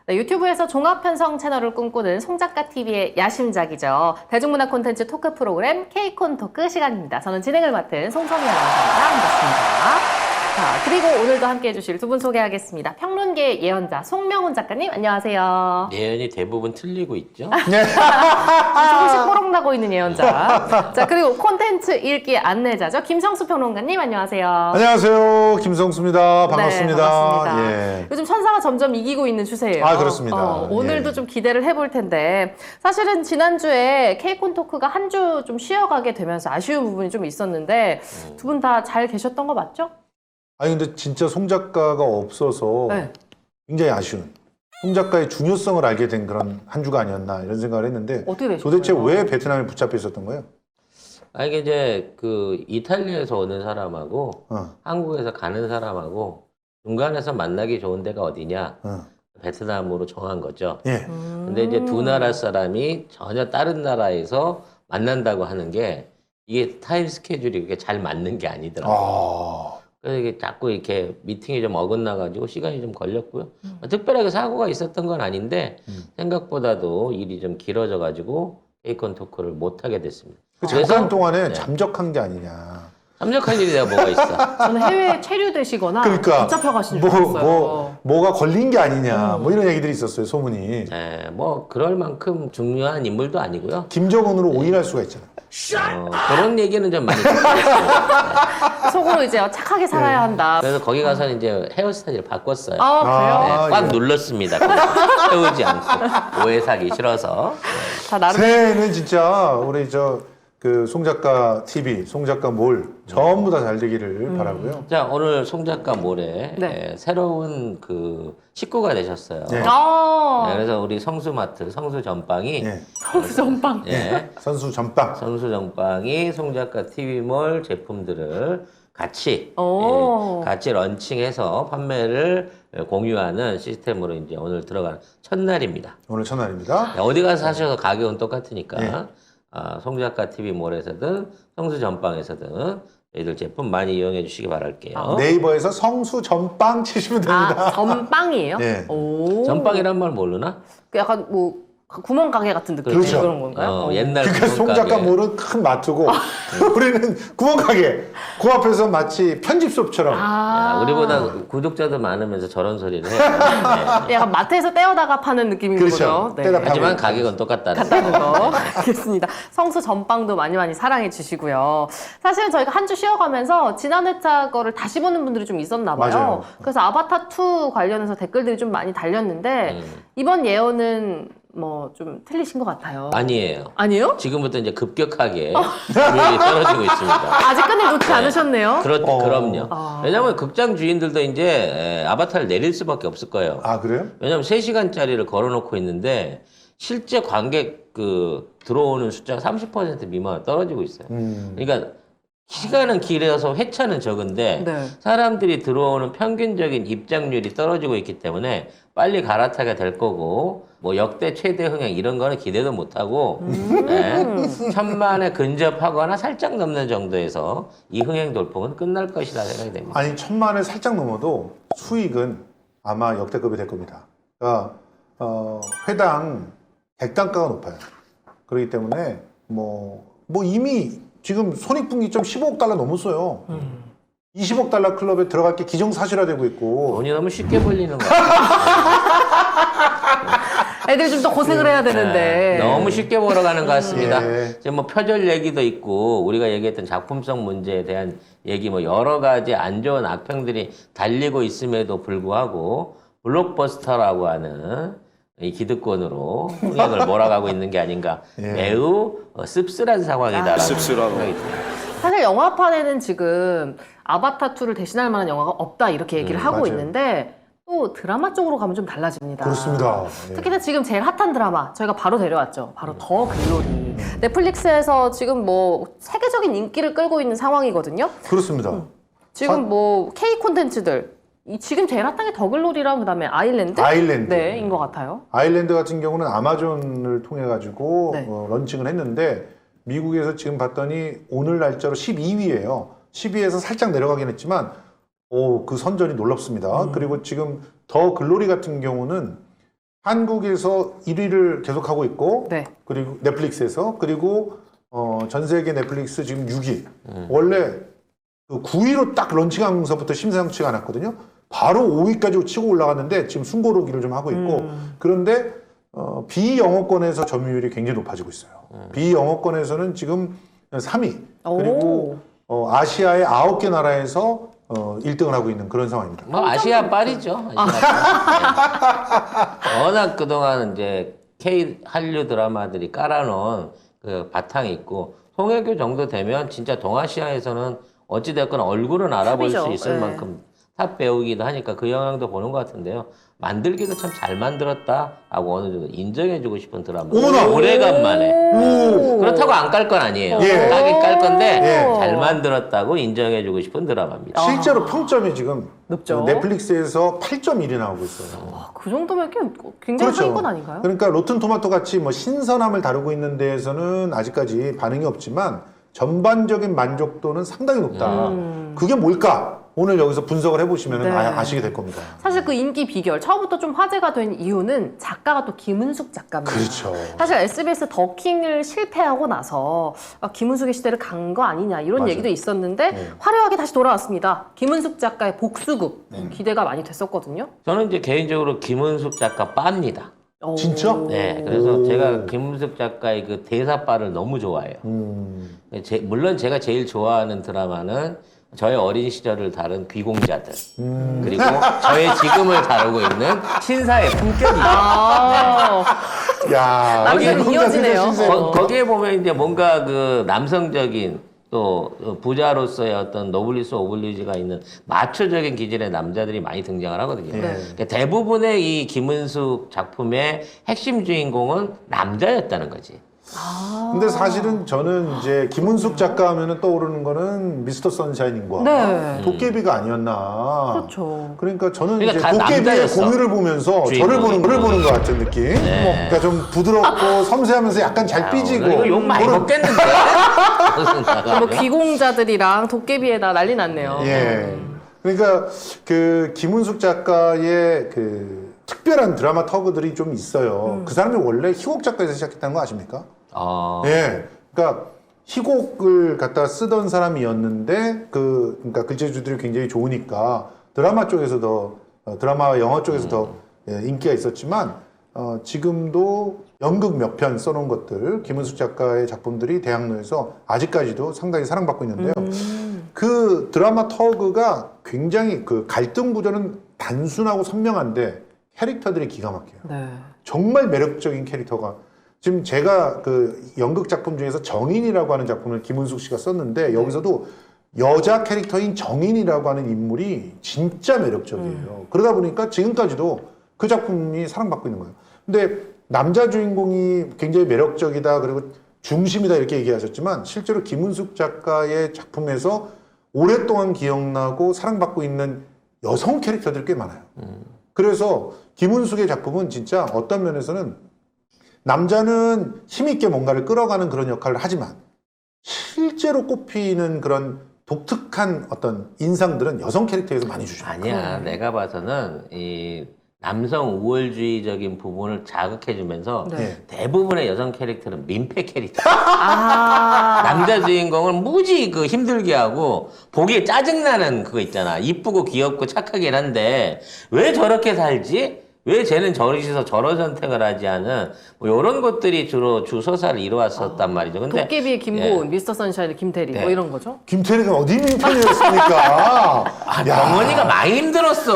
네, 유튜브에서 종합편성 채널을 꿈꾸는 송작가TV의 야심작이죠. 대중문화 콘텐츠 토크 프로그램 K콘토크 시간입니다. 저는 진행을 맡은 송선희 아나운서입니다. 반갑습니다. 자, 그리고 오늘도 함께해 주실 두 분 소개하겠습니다. 평론계의 예언자 송명훈 작가님, 안녕하세요. 예언이 대부분 틀리고 있죠? 조금씩 호롱나고 있는 예언자. 자, 그리고 콘텐츠 읽기 안내자죠. 김성수 평론가님, 안녕하세요. 안녕하세요. 김성수입니다. 반갑습니다. 네, 반갑습니다. 예. 요즘 천사가 점점 이기고 있는 추세예요. 아, 그렇습니다. 오늘도 예. 좀 기대를 해볼 텐데 사실은 지난주에 K콘토크가 한 주 좀 쉬어가게 되면서 아쉬운 부분이 좀 있었는데 두 분 다 잘 계셨던 거 맞죠? 아니, 근데 진짜 송 작가가 없어서 네. 굉장히 아쉬운. 송 작가의 중요성을 알게 된 그런 한 주가 아니었나 이런 생각을 했는데 어떻게 되셨어요? 도대체 왜 베트남에 붙잡혀 있었던 거예요? 아, 이게 이제 그 이탈리아에서 오는 사람하고 어, 한국에서 가는 사람하고 중간에서 만나기 좋은 데가 어디냐? 어. 베트남으로 정한 거죠. 예. 근데 이제 두 나라 사람이 전혀 다른 나라에서 만난다고 하는 게 이게 타임 스케줄이 그렇게 잘 맞는 게 아니더라고요. 아, 그래서 이게 자꾸 이렇게 미팅이 좀 어긋나가지고 시간이 좀 걸렸고요. 특별하게 사고가 있었던 건 아닌데 생각보다도 일이 좀 길어져가지고 에이콘 토크를 못 하게 됐습니다. 그 잠깐 동안에 네. 잠적한 게 아니냐. 참석할 일이 내가 뭐가 있어? 저는 해외에 체류되시거나 그러니까 붙잡혀 가신 줄 알았어요. 뭐가 걸린 게 아니냐. 뭐 이런 얘기들이 있었어요. 소문이. 네, 뭐 그럴 만큼 중요한 인물도 아니고요. 김정은으로 오인할 수가 있잖아요. 그런 얘기는 좀 많이 듣겠어요. 속으로 이제 착하게 살아야 한다. 그래서 거기 가서는 이제 헤어스타일을 바꿨어요. 아, 그래요? 네, 아, 꽉 예. 눌렀습니다. 세우지 않고 오해 사기 싫어서. 다 나름 새해는 진짜 우리 그 송 작가 TV, 송 작가 몰 전부 다 잘 되기를 바라고요. 자, 오늘 송 작가 모레 네. 새로운 그 식구가 되셨어요. 네. 아, 그래서 우리 성수마트, 성수전빵이 예. 성수 전방. 예, 선수 전빵. 성수전빵이 송 작가 TV몰 제품들을 같이 오. 같이 런칭해서 판매를 공유하는 시스템으로 이제 오늘 들어가는 첫날입니다. 오늘 첫날입니다. 어디 가서 사셔도 가격은 똑같으니까 네. 송 작가 TV몰에서든 성수 전빵에서든 저희들 제품 많이 이용해 주시기 바랄게요. 네이버에서 성수 전빵 치시면 됩니다. 아, 전빵이에요? 네. 오. 전빵이란 말 모르나? 그 약간 뭐 구멍 가게 같은 느낌 그렇죠. 그런 건가요? 옛날 그러니까 송 구멍가게. 작가 몰은 큰 마트고 우리는 구멍가게. 그 앞에서 마치 편집숍처럼. 아, 야, 우리보다 구독자도 많으면서 저런 소리를 해요. 네. 약간 마트에서 떼어다가 파는 느낌인 그렇죠. 거죠. 네. 떼다 파- 하지만 가격은 똑같다는 같다는 거. 거. 알겠습니다. 성수 전빵도 많이 사랑해 주시고요. 사실은 저희가 한 주 쉬어가면서 지난 회차 거를 다시 보는 분들이 좀 있었나 봐요. 맞아요. 그래서 아바타2 관련해서 댓글들이 좀 많이 달렸는데 이번 예언은 뭐 좀 틀리신 것 같아요. 아니에요. 아니에요? 지금부터 이제 급격하게 점유율이 떨어지고 있습니다. 아직 끝내 놓지 않으셨네요. 그럼요. 아. 왜냐하면 극장 주인들도 이제 아바타를 내릴 수밖에 없을 거예요. 아, 그래요? 왜냐하면 3시간짜리를 걸어놓고 있는데 실제 관객 그 들어오는 숫자가 30% 미만 떨어지고 있어요. 그러니까 시간은 길어서 회차는 적은데 네. 사람들이 들어오는 평균적인 입장률이 떨어지고 있기 때문에 빨리 갈아타게 될 거고 뭐 역대 최대 흥행 이런 거는 기대도 못하고 네, 1000만에 근접하거나 살짝 넘는 정도에서 이 흥행 돌풍은 끝날 것이라 생각이 됩니다. 아니, 1000만을 살짝 넘어도 수익은 아마 역대급이 될 겁니다. 그러니까 회당 100단가가 높아요. 그렇기 때문에 뭐 이미 지금 손익분기점 15억 달러 넘었어요. 20억 달러 클럽에 들어갈 게 기정사실화되고 있고. 돈이 너무 쉽게 벌리는 거 같아요. 애들 좀 더 고생을 해야 되는데. 너무 쉽게 벌어가는 것 같습니다. 예. 지금 뭐 표절 얘기도 있고 우리가 얘기했던 작품성 문제에 대한 얘기 뭐 여러 가지 안 좋은 악평들이 달리고 있음에도 불구하고 블록버스터라고 하는 이 기득권으로 흥행을 몰아가고 있는 게 아닌가. 예. 매우 씁쓸한 상황이다라는 씁쓸하고. 생각이 듭니다. 사실 영화판에는 지금 아바타2를 대신할 만한 영화가 없다 이렇게 얘기를 하고 맞아요. 있는데 또 드라마 쪽으로 가면 좀 달라집니다. 그렇습니다. 예. 특히나 지금 제일 핫한 드라마 저희가 바로 데려왔죠. 바로 더 글로리. 넷플릭스에서 지금 뭐 세계적인 인기를 끌고 있는 상황이거든요. 그렇습니다. 지금 뭐 K 콘텐츠들 지금 제일 핫한 게 더 글로리랑 그다음에 아일랜드? 아일랜드. 네, 인 것 같아요. 아일랜드 같은 경우는 아마존을 통해 가지고 네. 런칭을 했는데 미국에서 지금 봤더니 오늘 날짜로 12위예요. 10위에서 살짝 내려가긴 했지만 그 선전이 놀랍습니다. 그리고 지금 더 글로리 같은 경우는 한국에서 1위를 계속하고 있고 네. 그리고 넷플릭스에서 그리고 전 세계 넷플릭스 지금 6위. 원래 그 9위로 딱 런칭하면서부터 심상치가 않았거든요. 바로 5위까지 치고 올라갔는데 지금 숨고르기를 좀 하고 있고 그런데 비영어권에서 점유율이 굉장히 높아지고 있어요. 비영어권에서는 지금 3위 그리고 아시아의 9개 나라에서 1등을 하고 있는 그런 상황입니다. 뭐 아시아 빨이죠. 아시아 빨. 워낙 그동안 이제 K 한류 드라마들이 깔아놓은 그 바탕이 있고 송혜교 정도 되면 진짜 동아시아에서는 어찌됐건 얼굴은 알아볼 탑이죠. 수 있을 네. 만큼 탑 배우기도 하니까 그 영향도 보는 것 같은데요. 만들기도 참 잘 만들었다 하고 어느 정도 인정해주고 싶은 드라마. 어머나! 오래간만에. 오! 그렇다고 안 깔 건 아니에요. 예. 까긴 깔 건데 예. 잘 만들었다고 인정해주고 싶은 드라마입니다. 실제로 평점이 지금 높죠. 넷플릭스에서 8.1이 나오고 있어요. 그 정도면 굉장히 그렇죠. 한건 아닌가요? 그러니까 로튼 토마토 같이 뭐 신선함을 다루고 있는 데에서는 아직까지 반응이 없지만 전반적인 만족도는 상당히 높다. 그게 뭘까? 오늘 여기서 분석을 해보시면 네. 아시게 될 겁니다. 사실 그 인기 비결 처음부터 좀 화제가 된 이유는 작가가 또 김은숙 작가입니다. 그렇죠. 사실 SBS 더킹을 실패하고 나서 김은숙의 시대를 간 거 아니냐 이런 맞아요. 얘기도 있었는데 네. 화려하게 다시 돌아왔습니다. 김은숙 작가의 복수극 기대가 많이 됐었거든요. 저는 이제 개인적으로 김은숙 작가 빠입니다. 진짜? 네, 그래서 오. 제가 김은숙 작가의 그 대사빠를 너무 좋아해요. 물론 제가 제일 좋아하는 드라마는 저의 어린 시절을 다룬 귀공자들 그리고 저의 지금을 다루고 있는 신사의 품격이죠. 아, 야, 남들은 이거 이어지네요. 진짜 신세계. 거기에 보면 이제 뭔가 그 남성적인 또 부자로서의 어떤 노블리스 오블리주가 있는 마초적인 기질의 남자들이 많이 등장을 하거든요. 네. 그러니까 대부분의 이 김은숙 작품의 핵심 주인공은 남자였다는 거지. 근데 사실은 저는 이제 김은숙 작가 하면은 떠오르는 거는 미스터 선샤인과 네. 도깨비가 아니었나. 그렇죠. 그러니까 저는 그러니까 이제 다 도깨비의 남자였어. 공유를 보면서 저를 보는 것 같은 느낌. 네. 그러니까 좀 부드럽고 섬세하면서 약간 잘 삐지고. 이거 욕 많이 그런- 먹겠는데? 뭐 귀공자들이랑 도깨비에다 난리 났네요. 예. 그러니까 그 김은숙 작가의 그 특별한 드라마 터그들이 좀 있어요. 그 사람이 원래 희곡 작가에서 시작했다는 거 아십니까? 예. 그러니까 희곡을 갖다 쓰던 사람이었는데 그러니까 글재주들이 굉장히 좋으니까 드라마 쪽에서 드라마와 영화 쪽에서 더 인기가 있었지만 지금도 연극 몇 편 써놓은 것들 김은숙 작가의 작품들이 대학로에서 아직까지도 상당히 사랑받고 있는데요. 그 드라마 터그가 굉장히 그 갈등 구조는 단순하고 선명한데 캐릭터들이 기가 막혀요. 네. 정말 매력적인 캐릭터가 지금 제가 그 연극 작품 중에서 정인이라고 하는 작품을 김은숙 씨가 썼는데 여기서도 여자 캐릭터인 정인이라고 하는 인물이 진짜 매력적이에요. 그러다 보니까 지금까지도 그 작품이 사랑받고 있는 거예요. 근데 남자 주인공이 굉장히 매력적이다 그리고 중심이다 이렇게 얘기하셨지만 실제로 김은숙 작가의 작품에서 오랫동안 기억나고 사랑받고 있는 여성 캐릭터들이 꽤 많아요. 그래서 김은숙의 작품은 진짜 어떤 면에서는 남자는 힘있게 뭔가를 끌어가는 그런 역할을 하지만 실제로 꼽히는 그런 독특한 어떤 인상들은 여성 캐릭터에서 많이 주죠. 아니야. 내가 봐서는 이 남성 우월주의적인 부분을 자극해주면서 네. 대부분의 여성 캐릭터는 민폐 캐릭터. 아, 남자 주인공을 무지 그 힘들게 하고 보기에 짜증나는 그거 있잖아. 이쁘고 귀엽고 착하긴 한데 왜 저렇게 살지? 왜 쟤는 저리서 저런 선택을 하지 않은 뭐 이런 것들이 주로 주 서사를 이루었었단 말이죠. 근데 도깨비의 김고은, 미스터 선샤인의 김태리 뭐 네. 이런 거죠? 김태리가 어디 민편이었습니까? 병원이가 많이 힘들었어.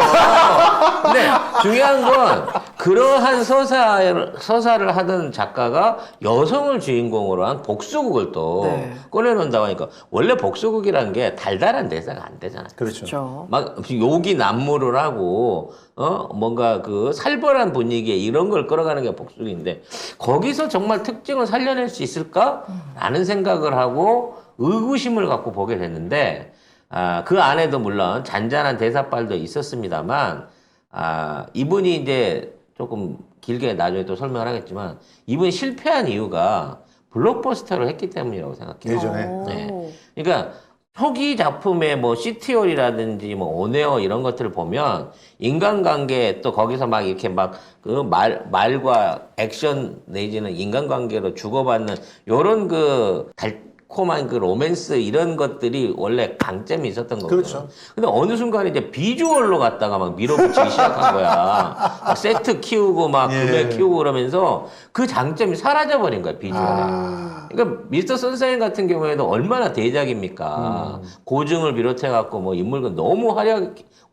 근데 중요한 건 그러한 서사를 하던 작가가 여성을 주인공으로 한 복수극을 또 네. 꺼내놓는다고 하니까 원래 복수극이라는 게 달달한 대사가 안 되잖아. 그렇죠. 그렇죠. 막 욕이 난무를 하고 뭔가 그 살벌한 분위기에 이런 걸 끌어가는 게 복수인데 거기서 정말 특징을 살려낼 수 있을까라는 생각을 하고 의구심을 갖고 보게 됐는데 그 안에도 물론 잔잔한 대사빨도 있었습니다만 이분이 이제 조금 길게 나중에 또 설명을 하겠지만 이분이 실패한 이유가 블록버스터를 했기 때문이라고 생각해요. 예전에. 오. 네. 그러니까 초기 작품의 뭐 시티홀이라든지 뭐 온웨어 이런 것들을 보면 인간관계 또 거기서 막 이렇게 막 그 말과 액션 내지는 인간관계로 주고받는 요런 그 달콤한 그 로맨스 이런 것들이 원래 강점이 있었던 거거든요. 그렇죠. 근데 어느 순간에 이제 비주얼로 갔다가 막 밀어붙이기 시작한 거야. 막 세트 키우고 막 예. 금액 키우고 그러면서 그 장점이 사라져버린 거야, 비주얼에. 그러니까 미스터 선샤인 같은 경우에도 얼마나 대작입니까? 고증을 비롯해갖고 뭐 인물과 너무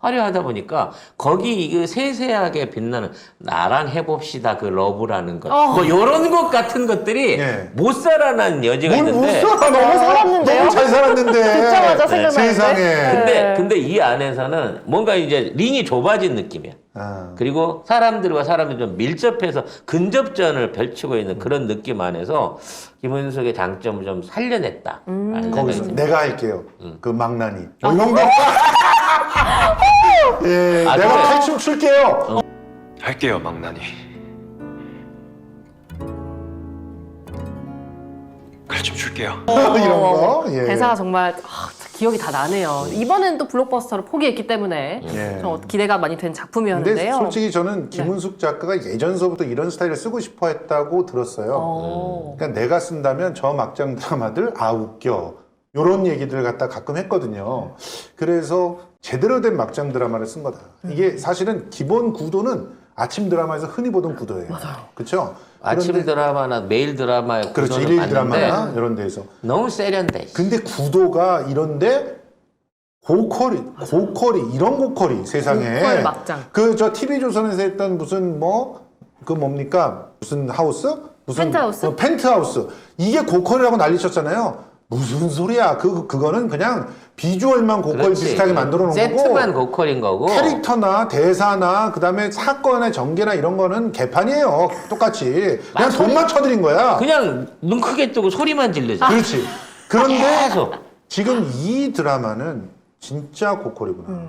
화려하다 보니까 거기 이거 세세하게 빛나는 나랑 해봅시다 그 러브라는 것. 뭐 이런 것 같은 것들이 예. 못 살아난 여지가 뭘 있는데. 못 살아? 너무 살았는데요? 너무 잘 살았는데. 듣자마자 생각나는데? 세상에. 네. 근데 이 안에서는 뭔가 이제 링이 좁아진 느낌이야. 아. 그리고 사람들과 사람들이 좀 밀접해서 근접전을 펼치고 있는 그런 느낌 안에서 김은숙의 장점을 좀 살려냈다. 라는 생각이 거기서 듭니다. 내가 할게요. 그 망나니. 뭐 이런 거. 예, 아, 내가 근데- 탈춤 출게요. 할게요, 망나니. 칼 좀 줄게요. 이런 거. 예. 대사가 정말 기억이 다 나네요. 이번엔 또 블록버스터를 포기했기 때문에 예. 좀 기대가 많이 된 근데 작품이었는데요. 솔직히 저는 김은숙 작가가 예전서부터 이런 스타일을 쓰고 싶어 했다고 들었어요. 그러니까 내가 쓴다면 저 막장 드라마들 웃겨. 요런 얘기들 갖다 가끔 했거든요. 그래서 제대로 된 막장 드라마를 쓴 거다. 이게 사실은 기본 구도는 아침 드라마에서 흔히 보던 구도예요. 맞아요. 그렇죠? 아침 드라마나 매일 드라마의 그렇죠. 구도는 일일 봤는데 드라마나 이런 데에서. 너무 세련돼. 근데 구도가 이런데 고퀄이 이런 고퀄이 세상에. 고퀄 막장. 그 저 TV조선에서 했던 무슨 그 뭡니까? 무슨 하우스? 무슨 펜트하우스? 펜트하우스. 이게 고퀄이라고 난리쳤잖아요. 무슨 소리야? 그거는 그냥 비주얼만 고퀄 그렇지. 비슷하게 만들어 놓은 세트만 거고. 고퀄인 거고. 캐릭터나 대사나 그다음에 사건의 전개나 이런 거는 개판이에요. 똑같이. 그냥 돈만 쳐드린 거야. 그냥 눈 크게 뜨고 소리만 질르자. 그렇지. 그런데 계속. 지금 이 드라마는 진짜 고퀄이구나.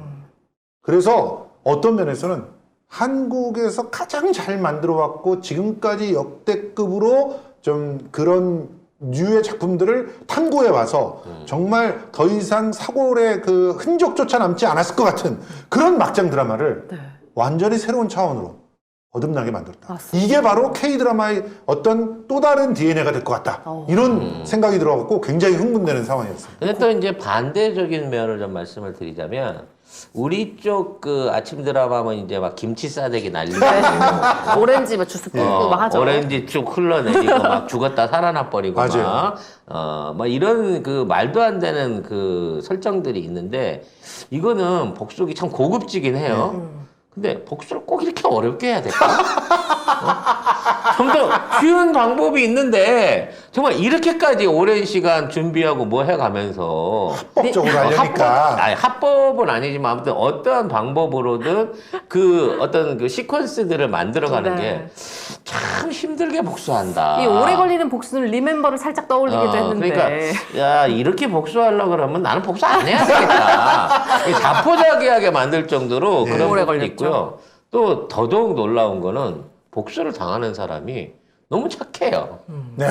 그래서 어떤 면에서는 한국에서 가장 잘 만들어 왔고 지금까지 역대급으로 좀 그런 류의 작품들을 탐구해 와서 정말 더 이상 사골의 그 흔적조차 남지 않았을 것 같은 그런 막장 드라마를 완전히 새로운 차원으로 거듭나게 만들었다. 맞습니다. 이게 바로 K-드라마의 어떤 또 다른 DNA가 될 것 같다. 이런 생각이 들어갖고 굉장히 흥분되는 상황이었어요. 근데 또 이제 반대적인 면을 좀 말씀을 드리자면 우리 쪽 그 아침 드라마면 이제 막 김치 싸대기 날리고 오렌지 막 주스 뿜고 막 하죠. 오렌지 쭉 흘러내리고 막 죽었다 살아나 버리고 맞아요. 막 이런 그 말도 안 되는 그 설정들이 있는데 이거는 복속이 참 고급지긴 해요. 근데 복수를 꼭 이렇게 어렵게 해야 될까? 좀 더 쉬운 방법이 있는데 정말 이렇게까지 오랜 시간 준비하고 뭐 해가면서 합법적으로 하려니까. 합법은 아니지만 아무튼 어떠한 방법으로든 그 어떤 그 시퀀스들을 만들어가는 네. 게 참 힘들게 복수한다. 이 오래 걸리는 복수는 리멤버를 살짝 떠올리기도 했는데. 그러니까 야 이렇게 복수하려고 그러면 나는 복수 안 해야 되겠다. 이게 자포자기하게 만들 정도로 네. 그런 오래 것도 걸렸죠. 있고요. 또 더더욱 놀라운 거는 복수를 당하는 사람이 너무 착해요. 네?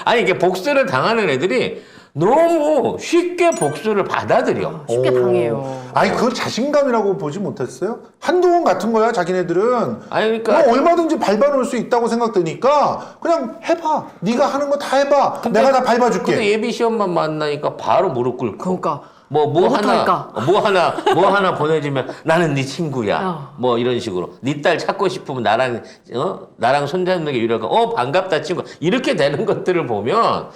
아니 이게 복수를 당하는 애들이 너무 쉽게 복수를 받아들여. 쉽게 당해요. 아니 그걸 자신감이라고 보지 못했어요? 한동훈 같은 거야 자기네들은. 아니 그러니까 뭐 얼마든지 밟아놓을 수 있다고 생각되니까 그냥 해봐. 네가 하는 거 다 해봐. 내가 다 밟아줄게. 근데 예비 시험만 만나니까 바로 무릎 꿇고. 그러니까. 뭐 뭐부터 할까? 하나 보내주면 나는 네 친구야. 뭐 이런 식으로. 네 딸 찾고 싶으면 나랑 손잡는 게 유력한. 반갑다 친구. 이렇게 되는 것들을 보면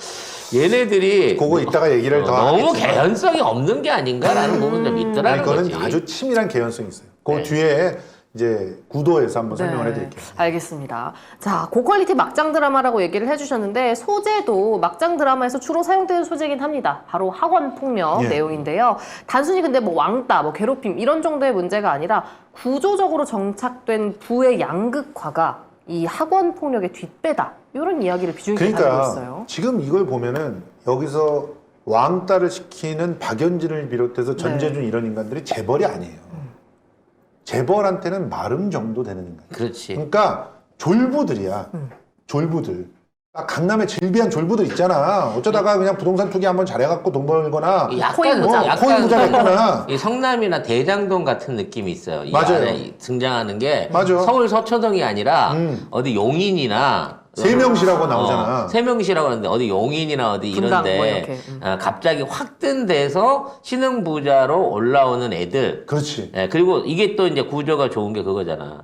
얘네들이 그거 이따가 얘기를 더 너무 하겠지만. 개연성이 없는 게 아닌가라는 부분이 좀 있더라는 아니 그거는 거지. 아주 치밀한 개연성이 있어요. 그 네. 뒤에 이제 구도에서 한번 설명을 네, 해드릴게요. 알겠습니다. 자, 고퀄리티 막장 드라마라고 얘기를 해주셨는데 소재도 막장 드라마에서 주로 사용되는 소재긴 합니다. 바로 학원 폭력 예. 내용인데요. 단순히 근데 뭐 왕따, 뭐 괴롭힘 이런 정도의 문제가 아니라 구조적으로 정착된 부의 양극화가 이 학원 폭력의 뒷배다. 이런 이야기를 비중 있게 다루고 그러니까 있어요. 지금 이걸 보면은 여기서 왕따를 시키는 박연진을 비롯해서 전재준 이런 인간들이 재벌이 아니에요. 재벌한테는 마름 정도 되는 인간. 그렇지. 그러니까 졸부들이야. 졸부들. 강남에 질비한 졸부들 있잖아. 어쩌다가 그냥 부동산 투기 한번 잘해갖고 돈 벌거나 코인 부자. 코인 부자 됐거나. 이 성남이나 대장동 같은 느낌이 있어요. 이 맞아요. 안에 등장하는 게 맞아. 서울 서초동이 아니라 어디 용인이나 세명시라고 나오잖아. 세명시라고 하는데 어디 용인이나 어디 분당 뭐 이런데 이렇게. 갑자기 확 뜬 데서 신흥 부자로 올라오는 애들. 그렇지. 예, 그리고 이게 또 이제 구조가 좋은 게 그거잖아.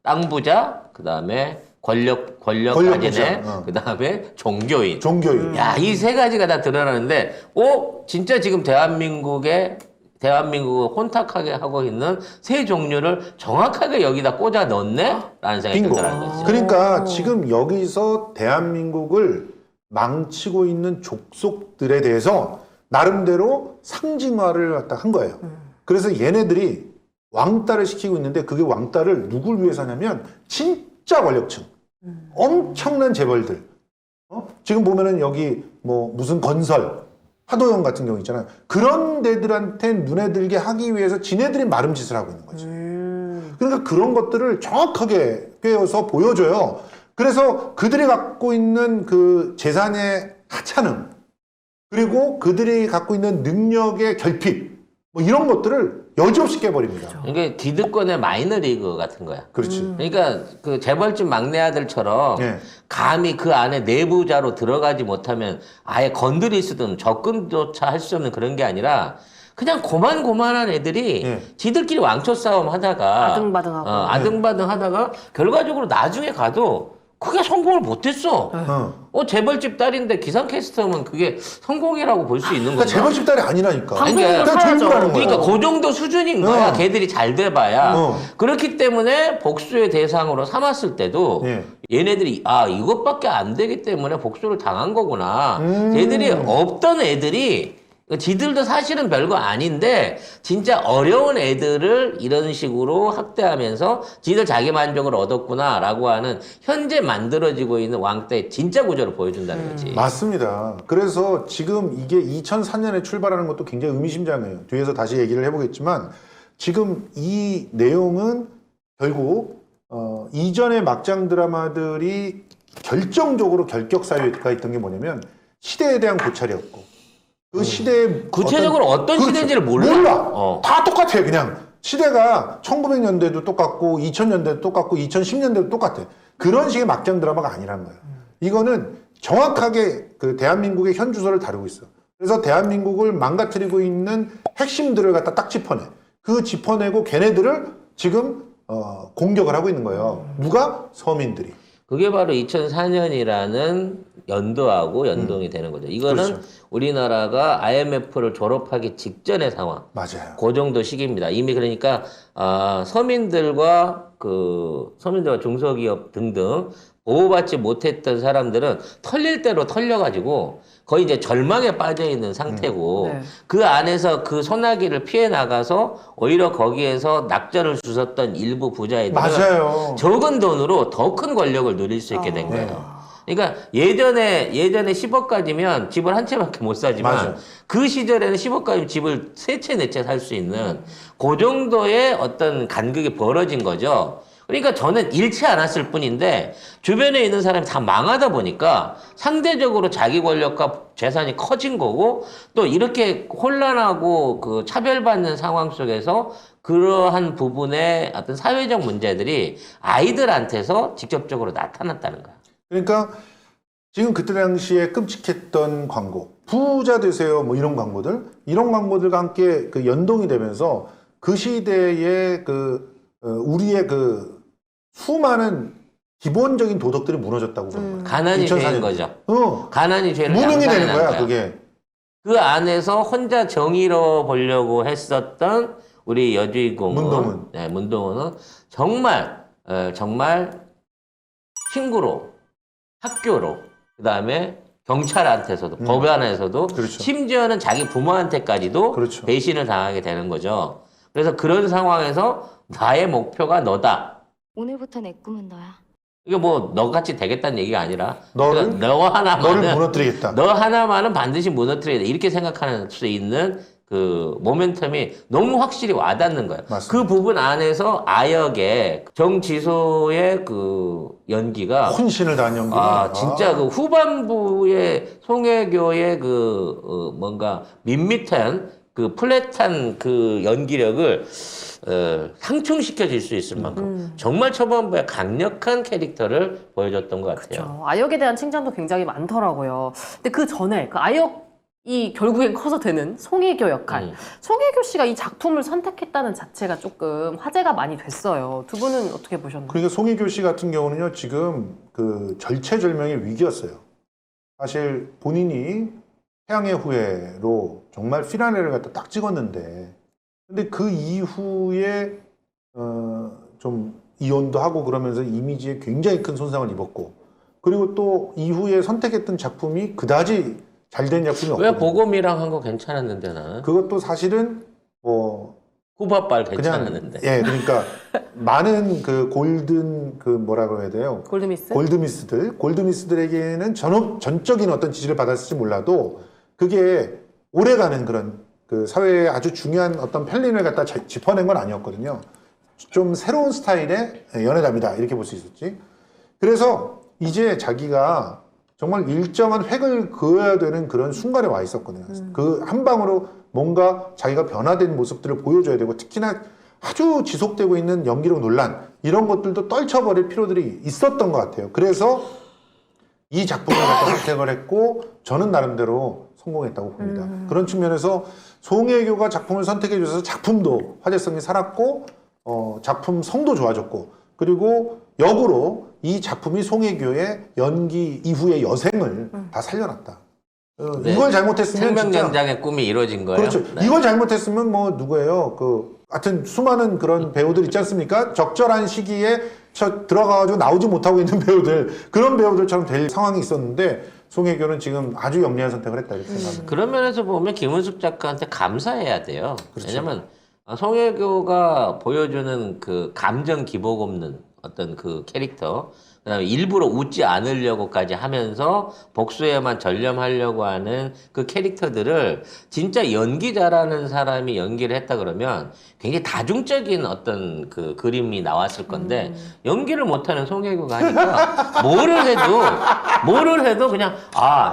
땅 부자, 그 다음에 권력 가진 애, 부자. 그 다음에 종교인. 종교인. 야, 이 세 가지가 다 드러나는데, 진짜 지금 대한민국을 혼탁하게 하고 있는 세 종류를 정확하게 여기다 꽂아 넣었네? 라는 생각이 빙고. 들더라는 거지. 그러니까 지금 여기서 대한민국을 망치고 있는 족속들에 대해서 나름대로 상징화를 갖다 한 거예요. 그래서 얘네들이 왕따를 시키고 있는데 그게 왕따를 누굴 위해서 하냐면 진짜 권력층. 엄청난 재벌들. 지금 보면은 여기 뭐 무슨 건설, 하도영 같은 경우 있잖아요. 그런 데들한테 눈에 들게 하기 위해서 지네들이 마름짓을 하고 있는 거지. 그러니까 그런 것들을 정확하게 꿰어서 보여줘요. 그래서 그들이 갖고 있는 그 재산의 하찮음, 그리고 그들이 갖고 있는 능력의 결핍, 뭐 이런 것들을 여지없이 깨버립니다. 이게 기득권의 마이너리그 같은 거야. 그렇지. 그러니까 그 재벌집 막내 아들처럼 예. 감히 그 안에 내부자로 들어가지 못하면 아예 건드릴 수도 접근조차 할 수 없는 그런 게 아니라 그냥 고만고만한 애들이 예. 지들끼리 왕초 싸움 하다가 아등바등하고. 아등바등 하다가 결과적으로 나중에 가도 그게 성공을 못했어. 재벌집 딸인데 기상캐스터면 그게 성공이라고 볼 수 있는 그러니까 거야. 재벌집 딸이 아니라니까. 방송으로 그러니까 살아야죠. 졸부라는 거야. 그러니까 그 정도 수준인 거야. 어. 걔들이 잘 돼봐야. 어. 그렇기 때문에 복수의 대상으로 삼았을 때도 예. 얘네들이 이것밖에 안 되기 때문에 복수를 당한 거구나. 음. 쟤들이 없던 애들이 지들도 사실은 별거 아닌데 진짜 어려운 애들을 이런 식으로 학대하면서 지들 자기 만족을 얻었구나라고 하는 현재 만들어지고 있는 왕따의 진짜 구조를 보여준다는 거지. 맞습니다. 그래서 지금 이게 2004년에 출발하는 것도 굉장히 의미심장해요. 뒤에서 다시 얘기를 해보겠지만 지금 이 내용은 결국 이전의 막장 드라마들이 결정적으로 결격사유가 있던 게 뭐냐면 시대에 대한 고찰이었고 그 시대의 구체적으로 어떤 그렇죠. 시대인지를 몰라. 다 똑같아 그냥. 시대가 1900년대도 똑같고 2000년대도 똑같고 2010년대도 똑같아. 그런 식의 막장 드라마가 아니라는 거예요. 이거는 정확하게 그 대한민국의 현 주소를 다루고 있어. 그래서 대한민국을 망가뜨리고 있는 핵심들을 갖다 딱 짚어내. 그 짚어내고 걔네들을 지금 공격을 하고 있는 거예요. 누가? 서민들이. 그게 바로 2004년이라는 연도하고 연동이 되는 거죠. 이거는 그렇죠. 우리나라가 IMF를 졸업하기 직전의 상황. 맞아요. 그 정도 시기입니다. 이미 그러니까 서민들과 중소기업 등등 보호받지 못했던 사람들은 털릴 대로 털려가지고 거의 이제 절망에 빠져 있는 상태고 네. 그 안에서 그 소나기를 피해 나가서 오히려 거기에서 낙전을 주셨던 일부 부자애들은 맞아요. 적은 돈으로 더 큰 권력을 누릴 수 있게 된 거예요. 그러니까 예전에 10억까지면 집을 한 채밖에 못 사지만 맞아. 그 시절에는 10억까지 집을 세 채, 네 채 살 수 있는 그 정도의 어떤 간극이 벌어진 거죠. 그러니까 저는 잃지 않았을 뿐인데 주변에 있는 사람이 다 망하다 보니까 상대적으로 자기 권력과 재산이 커진 거고 또 이렇게 혼란하고 그 차별받는 상황 속에서 그러한 부분의 어떤 사회적 문제들이 아이들한테서 직접적으로 나타났다는 거야. 그러니까 지금 그때 당시에 끔찍했던 광고, 부자 되세요, 뭐 이런 광고들과 함께 그 연동이 되면서 그 시대의 우리의 그 수많은 기본적인 도덕들이 무너졌다고 보는 거예요. 가난이 2004년. 죄인 거죠. 어, 가난이 죄를 무능이 양산해 되는 놓은 거야, 그게. 그 안에서 혼자 정의로워 보려고 했었던 우리 여주인공은 문동은. 네, 문동은은 정말 친구로, 학교로, 그다음에 경찰한테서도, 법안에서도, 그렇죠. 심지어는 자기 부모한테까지도 그렇죠. 배신을 당하게 되는 거죠. 그래서 그런 상황에서 나의 목표가 너다. 오늘부터 내 꿈은 너야. 이게 뭐 너같이 되겠다는 얘기가 아니라 너를 그러니까 너 하나만은 무너뜨리겠다. 너 하나만은 반드시 무너뜨려야 돼. 이렇게 생각하는 수 있는 그 모멘텀이 너무 확실히 와닿는 거예요. 맞습니다. 그 부분 안에서 아역의 정지소의 그 연기가 혼신을 다한 연기가 진짜 그 후반부에 송혜교의 그 뭔가 밋밋한 그 플랫한 그 연기력을 상충시켜질 수 있을 만큼 정말 초반부에 강력한 캐릭터를 보여줬던 것 같아요. 그렇죠. 아역에 대한 칭찬도 굉장히 많더라고요. 근데 그 전에 그 아역이 결국엔 커서 되는 송혜교 역할. 송혜교 씨가 이 작품을 선택했다는 자체가 조금 화제가 많이 됐어요. 두 분은 어떻게 보셨나요? 그러니까 송혜교 씨 같은 경우는요, 지금 그 절체절명의 위기였어요. 사실 본인이 태양의 후예로 정말 피나레를 갖다 딱 찍었는데, 근데 그 이후에 좀 이혼도 하고 그러면서 이미지에 굉장히 큰 손상을 입었고, 그리고 또 이후에 선택했던 작품이 그다지 잘된 작품이 왜 없거든요. 보검이랑 한 거 괜찮았는데 나는 그것도 사실은 뭐 후밥발 그냥 괜찮았는데. 예, 그러니까 많은 그 골든 그 뭐라고 해야 돼요? 골드미스? 골드미스들에게는 전적인 어떤 지지를 받았을지 몰라도 그게 오래가는 그런 그 사회에 아주 중요한 어떤 편린을 갖다 짚어낸 건 아니었거든요. 좀 새로운 스타일의 연애담이다 이렇게 볼 수 있었지. 그래서 이제 자기가 정말 일정한 획을 그어야 되는 그런 순간에 와 있었거든요. 그 한 방으로 뭔가 자기가 변화된 모습들을 보여줘야 되고, 특히나 아주 지속되고 있는 연기력 논란 이런 것들도 떨쳐버릴 필요들이 있었던 것 같아요. 그래서 이 작품을 갖다 선택을 했고 저는 나름대로 성공했다고 봅니다. 그런 측면에서 송혜교가 작품을 선택해 주셔서 작품도 화제성이 살았고 작품 성도 좋아졌고, 그리고 역으로 이 작품이 송혜교의 연기 이후의 여생을 다 살려놨다. 네. 이걸 잘못했으면 진짜 생명연장의 꿈이 이루어진 거예요. 그렇죠. 네. 이걸 잘못했으면 뭐 누구예요? 그 하여튼 수많은 그런 배우들 있지 않습니까? 적절한 시기에 들어가가지고 나오지 못하고 있는 배우들, 그런 배우들처럼 될 상황이 있었는데 송혜교는 지금 아주 영리한 선택을 했다 이렇게 생각합니다. 그런 면에서 보면 김은숙 작가한테 감사해야 돼요. 그렇죠. 왜냐면 송혜교가 보여주는 그 감정 기복 없는 어떤 그 캐릭터, 그다음에 일부러 웃지 않으려고까지 하면서 복수에만 전념하려고 하는 그 캐릭터들을 진짜 연기 잘하는 사람이 연기를 했다 그러면 굉장히 다중적인 어떤 그 그림이 나왔을 건데 연기를 못하는 송혜교가 하니까 뭐를 해도 그냥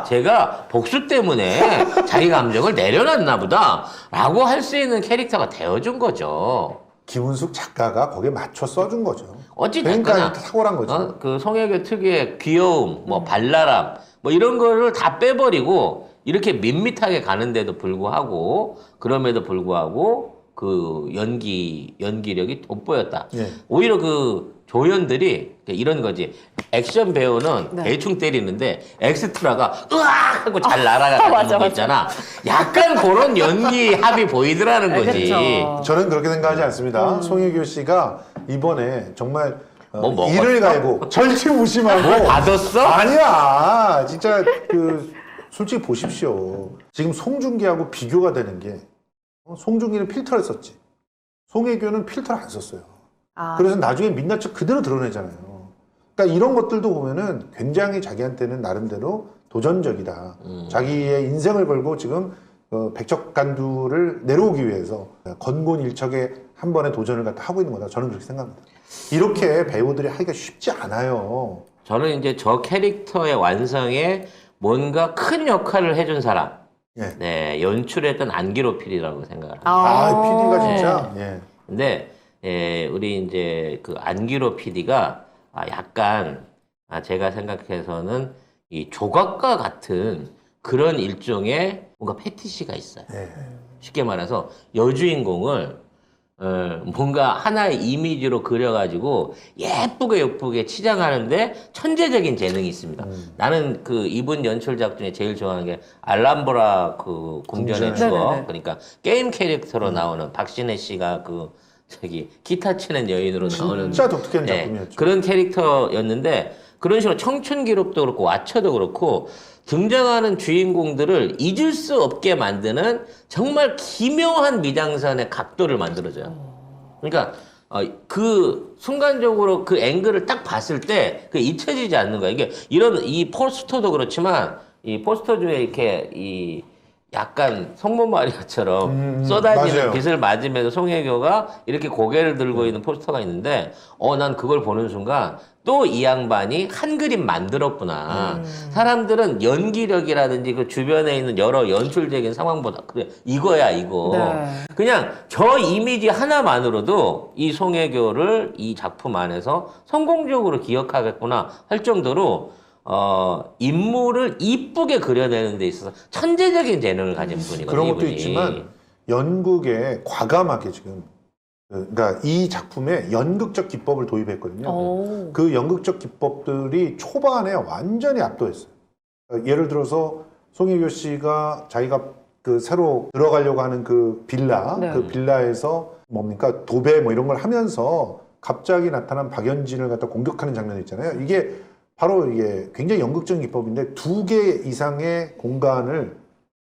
제가 복수 때문에 자기 감정을 내려놨나 보다라고 할 수 있는 캐릭터가 되어준 거죠. 김은숙 작가가 거기에 맞춰 써준 거죠. 어찌됐거나 그러니까 탁월한 거죠. 그 송혜교 특유의 귀여움, 뭐 발랄함, 뭐 이런 거를 다 빼버리고 이렇게 밋밋하게 가는데도 불구하고, 그럼에도 불구하고 그 연기력이 돋보였다. 예. 오히려 그 조연들이 이런 거지. 액션 배우는 네. 대충 때리는데 엑스트라가 으악 하고 잘 날아가는 맞아, 거 있잖아. 약간 그런 연기 합이 보이더라는 거지. 그렇죠. 저는 그렇게 생각하지 않습니다. 송혜교 씨가 이번에 정말 뭐 먹었어? 이를 갈고 절치무심하고 뭐 받았어? 아니야. 진짜 그 솔직히 보십시오. 지금 송중기하고 비교가 되는 게 송중기는 필터를 썼지. 송혜교는 필터를 안 썼어요. 그래서 나중에 민낯을 그대로 드러내잖아요. 그러니까 이런 것들도 보면은 굉장히 자기한테는 나름대로 도전적이다. 자기의 인생을 걸고 지금 백척간두를 내려오기 위해서 건곤일척에 한 번의 도전을 갖다 하고 있는 거다. 저는 그렇게 생각합니다. 이렇게 배우들이 하기가 쉽지 않아요. 저는 이제 저 캐릭터의 완성에 뭔가 큰 역할을 해준 사람. 예. 네, 연출했던 안기로 PD라고 생각을 합니다. PD가 진짜. 예. 근데 우리 이제 그 안기로 PD가 약간 제가 생각해서는 이 조각가 같은 그런 일종의 뭔가 패티시가 있어요. 예. 쉽게 말해서 여주인공을 뭔가 하나의 이미지로 그려가지고 예쁘게 치장하는데 천재적인 재능이 있습니다. 나는 그 이분 연출작 중에 제일 좋아하는 게 알람보라 그 궁전의 궁전. 추억. 네네네. 그러니까 게임 캐릭터로 나오는 박신혜 씨가 그 기타 치는 여인으로 나오는 진짜 독특한 작품이었죠. 그런 캐릭터였는데, 그런 식으로 청춘 기록도 그렇고 와처도 그렇고 등장하는 주인공들을 잊을 수 없게 만드는 정말 기묘한 미장선의 각도를 만들어줘요. 그러니까 그 순간적으로 그 앵글을 딱 봤을 때 그 잊혀지지 않는 거야. 이게 이 포스터도 그렇지만 이 포스터 중에 이렇게 이 약간 성모마리아처럼 쏟아지는 맞아요. 빛을 맞으면서 송혜교가 이렇게 고개를 들고 있는 포스터가 있는데 난 그걸 보는 순간 또 이 양반이 한 그림 만들었구나. 사람들은 연기력이라든지 그 주변에 있는 여러 연출적인 상황보다 그래 이거야 이거. 네. 그냥 저 이미지 하나만으로도 이 송혜교를 이 작품 안에서 성공적으로 기억하겠구나 할 정도로 인물을 이쁘게 그려내는 데 있어서 천재적인 재능을 가진 분이거든요. 그런 것도 이분이. 있지만 연극에 과감하게 지금 그러니까 이 작품에 연극적 기법을 도입했거든요. 오. 그 연극적 기법들이 초반에 완전히 압도했어요. 예를 들어서 송혜교 씨가 자기가 그 새로 들어가려고 하는 그 빌라, 네. 그 빌라에서 뭡니까 도배 뭐 이런 걸 하면서 갑자기 나타난 박연진을 갖다 공격하는 장면이 있잖아요. 이게 바로 이게 굉장히 연극적인 기법인데 2개 이상의 공간을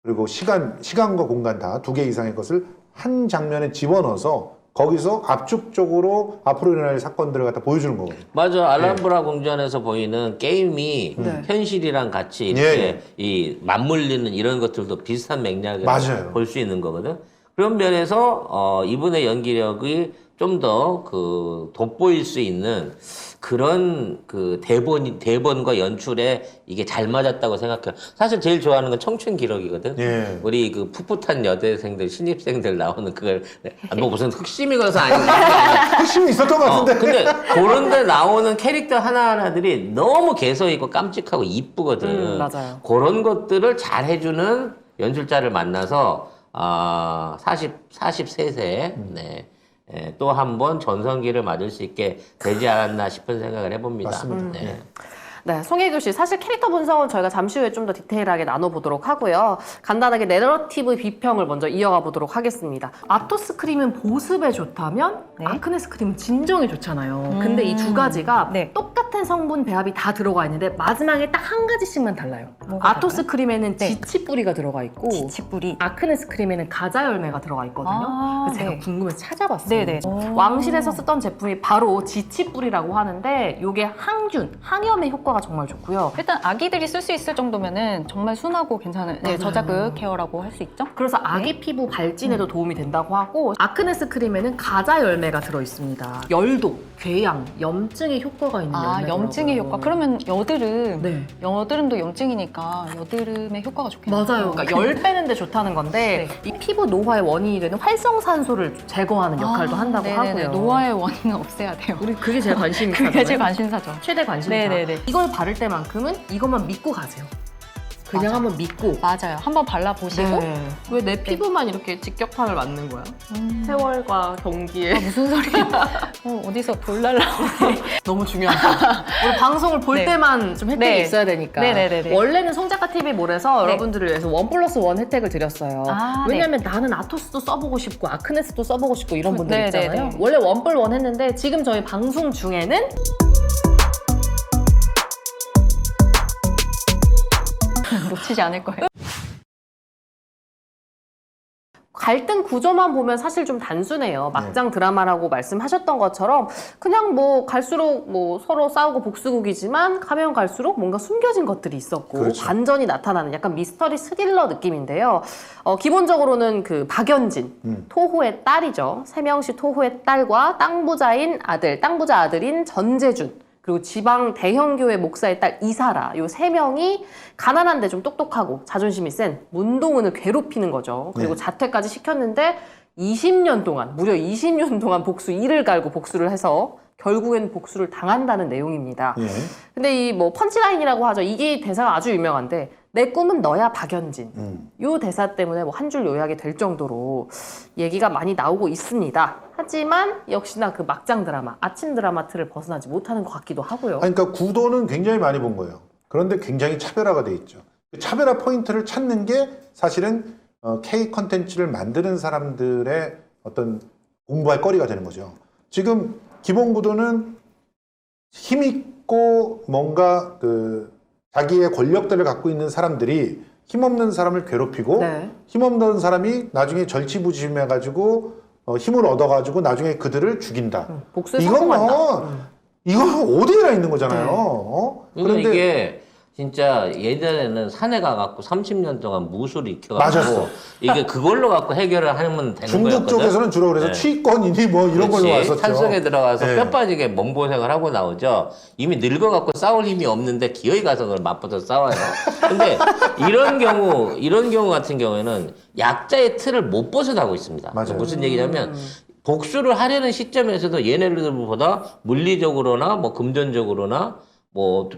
그리고 시간과 공간 다 2개 이상의 것을 한 장면에 집어넣어서 거기서 압축적으로 앞으로 일어날 사건들을 갖다 보여주는 거거든요. 맞아. 알람브라 궁전에서 보이는 게임이 네. 현실이랑 같이 이렇게 예. 이 맞물리는 이런 것들도 비슷한 맥락을 맞아요. 볼 수 있는 거거든. 그런 면에서 이분의 연기력이 좀 더 그 돋보일 수 있는 그런 그 대본과 연출에 이게 잘 맞았다고 생각해요. 사실 제일 좋아하는 건 청춘 기록이거든. 예. 우리 그 풋풋한 여대생들, 신입생들 나오는 그걸 뭐 무슨 흑심이거서 아닌가. 핵심이 있었던 것 같은데. 근데 그런 데 나오는 캐릭터 하나하나들이 너무 개성있고 깜찍하고 이쁘거든. 맞아요. 그런 것들을 잘 해주는 연출자를 만나서 43세 네. 또 한 번 전성기를 맞을 수 있게 되지 않았나 싶은 생각을 해봅니다. 맞습니다. 네. 네, 송혜교 씨. 사실 캐릭터 분석은 저희가 잠시 후에 좀 더 디테일하게 나눠보도록 하고요. 간단하게 내러티브 비평을 먼저 이어가 보도록 하겠습니다. 아토스 크림은 보습에 좋다면 네. 아크네스 크림은 진정에 좋잖아요. 근데 이 두 가지가 네. 똑같은 성분 배합이 다 들어가 있는데 마지막에 딱 한 가지씩만 달라요. 뭐가 아토스 크림에는 네. 지치 뿌리가 들어가 있고 지치뿌리. 아크네스 크림에는 가자 열매가 들어가 있거든요. 아, 그래서 제가 네. 궁금해서 찾아봤어요. 네네. 왕실에서 쓰던 제품이 바로 지치뿌리라고 하는데 이게 항균, 항염에 효과가 정말 좋고요. 일단 아기들이 쓸 수 있을 정도면은 정말 순하고 괜찮은 맞아요. 저자극 케어라고 할 수 있죠. 그래서 아기 피부 발진에도 도움이 된다고 하고 아크네스 크림에는 가자 열매가 들어있습니다. 열독, 궤양, 염증에 효과가 있는 열매더라고요. 염증의 효과. 그러면 여드름. 네. 여드름도 염증이니까 여드름의 효과가 좋겠네요. 맞아요. 그러니까 열 빼는데 좋다는 건데 이 피부 노화의 원인이 되는 활성산소를 제거하는 역할도 한다고 네네네. 하고요. 노화의 원인은 없애야 돼요. 우리 그게 제일 관심이 그게 제 관심사죠. 최대 관심사. 네네네. 이걸 바를 때만큼은 이것만 믿고 가세요. 그냥 맞아. 한번 믿고. 맞아요. 한번 발라보시고 네. 왜 내 피부만 이렇게 직격탄을 맞는 거야? 세월과 경기에 무슨 소리야? 어디서 돌 날라. 너무 중요하죠. 우리 방송을 볼 네. 때만 좀 혜택이 네. 있어야 되니까. 네네네네. 원래는 송작가 TV 몰에서 네. 여러분들을 위해서 1+1 혜택을 드렸어요. 아, 왜냐면 나는 아토스도 써보고 싶고 아크네스도 써보고 싶고 이런 분들 네네네. 있잖아요. 원래 1+1 했는데 지금 저희 방송 중에는 놓치지 않을 거예요. 갈등 구조만 보면 사실 좀 단순해요. 막장 드라마라고 말씀하셨던 것처럼 그냥 뭐 갈수록 뭐 서로 싸우고 복수극이지만 가면 갈수록 뭔가 숨겨진 것들이 있었고 그렇죠. 반전이 나타나는 약간 미스터리 스릴러 느낌인데요. 기본적으로는 그 박연진, 토호의 딸이죠. 세명시 토호의 딸과 땅 부자 아들인 전재준 그리고 지방 대형교회 목사의 딸 이사라 요 세 명이 가난한데 좀 똑똑하고 자존심이 센 문동은을 괴롭히는 거죠. 그리고 네. 자퇴까지 시켰는데 20년 동안 무려 20년 동안 복수 이를 갈고 복수를 해서 결국엔 복수를 당한다는 내용입니다. 예. 근데 이 뭐 펀치라인이라고 하죠. 이게 대사가 아주 유명한데 내 꿈은 너야 박연진. 요 대사 때문에 뭐 한 줄 요약이 될 정도로 얘기가 많이 나오고 있습니다. 하지만 역시나 그 막장 드라마, 아침 드라마 틀을 벗어나지 못하는 것 같기도 하고요. 아니, 그러니까 구도는 굉장히 많이 본 거예요. 그런데 굉장히 차별화가 돼 있죠. 그 차별화 포인트를 찾는 게 사실은 K 컨텐츠를 만드는 사람들의 어떤 공부할 거리가 되는 거죠. 지금 기본 구도는 힘있고 뭔가 그 자기의 권력들을 갖고 있는 사람들이 힘없는 사람을 괴롭히고 네. 힘없는 사람이 나중에 절치부심해가지고 힘을 얻어가지고 나중에 그들을 죽인다. 복수에 이건 성공한다. 뭐 이거 어디에나 있는 거잖아요. 네. 어? 그런데 이게 진짜 예전에는 산에 가갖고 30년 동안 무술을 맞았어. 익혀갖고 이게 그걸로 갖고 해결을 하면 되는 중국 거였거든. 쪽에서는 주로 그래서 네. 취권이니 뭐 이런 걸로 그렇지. 왔었죠. 산속에 들어가서 네. 뼈 빠지게 몸고생을 하고 나오죠. 이미 늙어갖고 싸울 힘이 없는데 기어이 가서 그걸 맞붙어 싸워요. 근데 이런 경우 같은 경우에는 약자의 틀을 못 벗어나고 있습니다. 맞아요. 무슨 얘기냐면 복수를 하려는 시점에서도 얘네들보다 물리적으로나 뭐 금전적으로나 뭐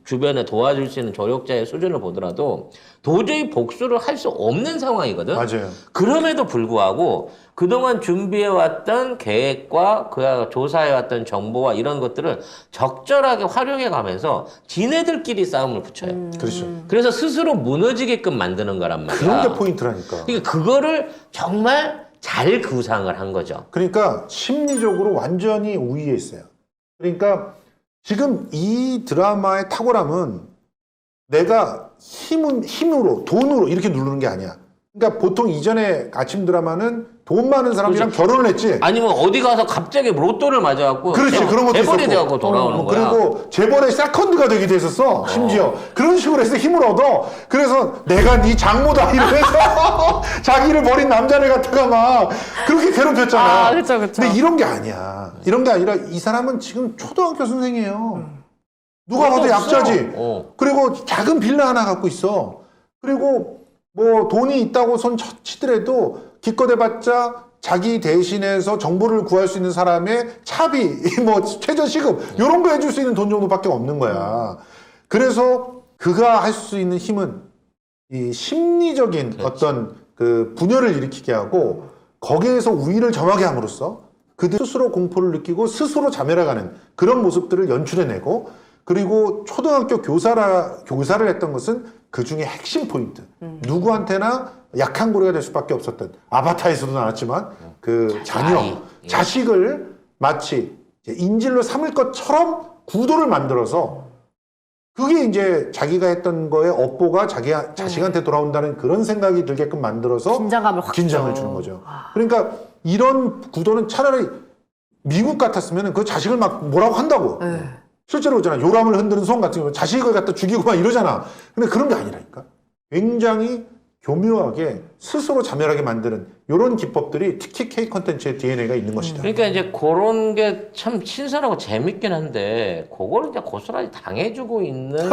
주변에 도와줄 수 있는 조력자의 수준을 보더라도 도저히 복수를 할 수 없는 상황이거든. 맞아요. 그럼에도 불구하고 그동안 준비해왔던 계획과 그 조사해왔던 정보와 이런 것들을 적절하게 활용해 가면서 지네들끼리 싸움을 붙여요. 그렇죠. 그래서 스스로 무너지게끔 만드는 거란 말이야. 그런 게 포인트라니까. 그러니까 그거를 정말 잘 구상을 한 거죠. 그러니까 심리적으로 완전히 우위에 있어요. 그러니까 지금 이 드라마의 탁월함은 내가 힘으로, 돈으로 이렇게 누르는 게 아니야. 그러니까 보통 이전에 아침 드라마는 돈 많은 사람이랑 결혼을 했지. 아니면 어디 가서 갑자기 로또를 맞아갖고 그렇지, 그런 것도 재벌이 있었고. 돼갖고 돌아오는 거야. 그리고 재벌의 세컨드가 되기도 했었어. 심지어 그런 식으로 해서 힘을 얻어. 그래서 내가 네 장모다 이러면서 자기를 버린 남자를 갖다가 막 그렇게 괴롭혔잖아. 아, 그쵸, 그쵸. 근데 이런 게 아니야. 이런 게 아니라 이 사람은 지금 초등학교 선생이에요. 누가 봐도 없어. 약자지. 어. 그리고 작은 빌라 하나 갖고 있어. 그리고 뭐 돈이 있다고 손 치더라도 기껏해봤자 자기 대신해서 정보를 구할 수 있는 사람의 차비, 뭐 최저시급 이런 거 해줄 수 있는 돈 정도밖에 없는 거야. 그래서 그가 할 수 있는 힘은 이 심리적인 그렇지. 어떤 그 분열을 일으키게 하고 거기에서 우위를 점하게 함으로써 그들 스스로 공포를 느끼고 스스로 자멸해가는 그런 모습들을 연출해내고 그리고 초등학교 교사를 했던 것은 그 중에 핵심 포인트. 누구한테나 약한 고리가 될 수밖에 없었던 아바타에서도 나왔지만 그 자녀, 아이. 예. 자식을 마치 이제 인질로 삼을 것처럼 구도를 만들어서 그게 이제 자기가 했던 거에 업보가 자식한테 돌아온다는 그런 생각이 들게끔 만들어서 긴장감을 확 긴장을 주죠. 주는 거죠. 그러니까 이런 구도는 차라리 미국 같았으면 그 자식을 막 뭐라고 한다고. 실제로 그렇잖아. 요람을 흔드는 소원 같은 경우는 자식을 갖다 죽이고 막 이러잖아. 근데 그런 게 아니라니까. 굉장히 교묘하게 스스로 자멸하게 만드는 이런 기법들이 특히 K 콘텐츠의 DNA가 있는 것이다. 그러니까 이제 그런 게 참 신선하고 재밌긴 한데 그걸 이제 고스란히 당해주고 있는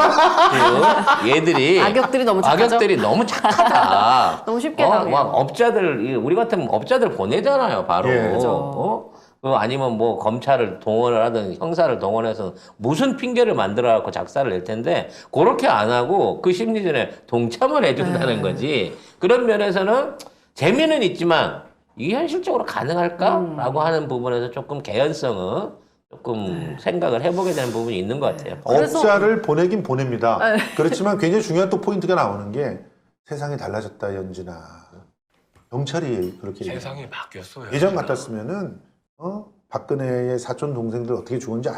그 얘들이 악역들이 너무 착하죠? 악역들이 너무 착하다. 너무 쉽게 당해요. 막 업자들 우리 같은 업자들 보내잖아요, 바로. 예. 그죠. 아니면 뭐 검찰을 동원을 하든 형사를 동원해서 무슨 핑계를 만들어 갖고 작사를 낼 텐데 그렇게 안 하고 그 심리전에 동참을 해준다는 거지. 그런 면에서는 재미는 있지만 이게 현실적으로 가능할까라고 하는 부분에서 조금 개연성은 조금 생각을 해보게 되는 부분이 있는 것 같아요. 업자를 보내긴 보냅니다. 그렇지만 굉장히 중요한 또 포인트가 나오는 게 세상이 달라졌다, 연진아. 경찰이 그렇게 세상이 바뀌었어요. 예전 같았으면은 박근혜의 사촌 동생들 어떻게 죽었는지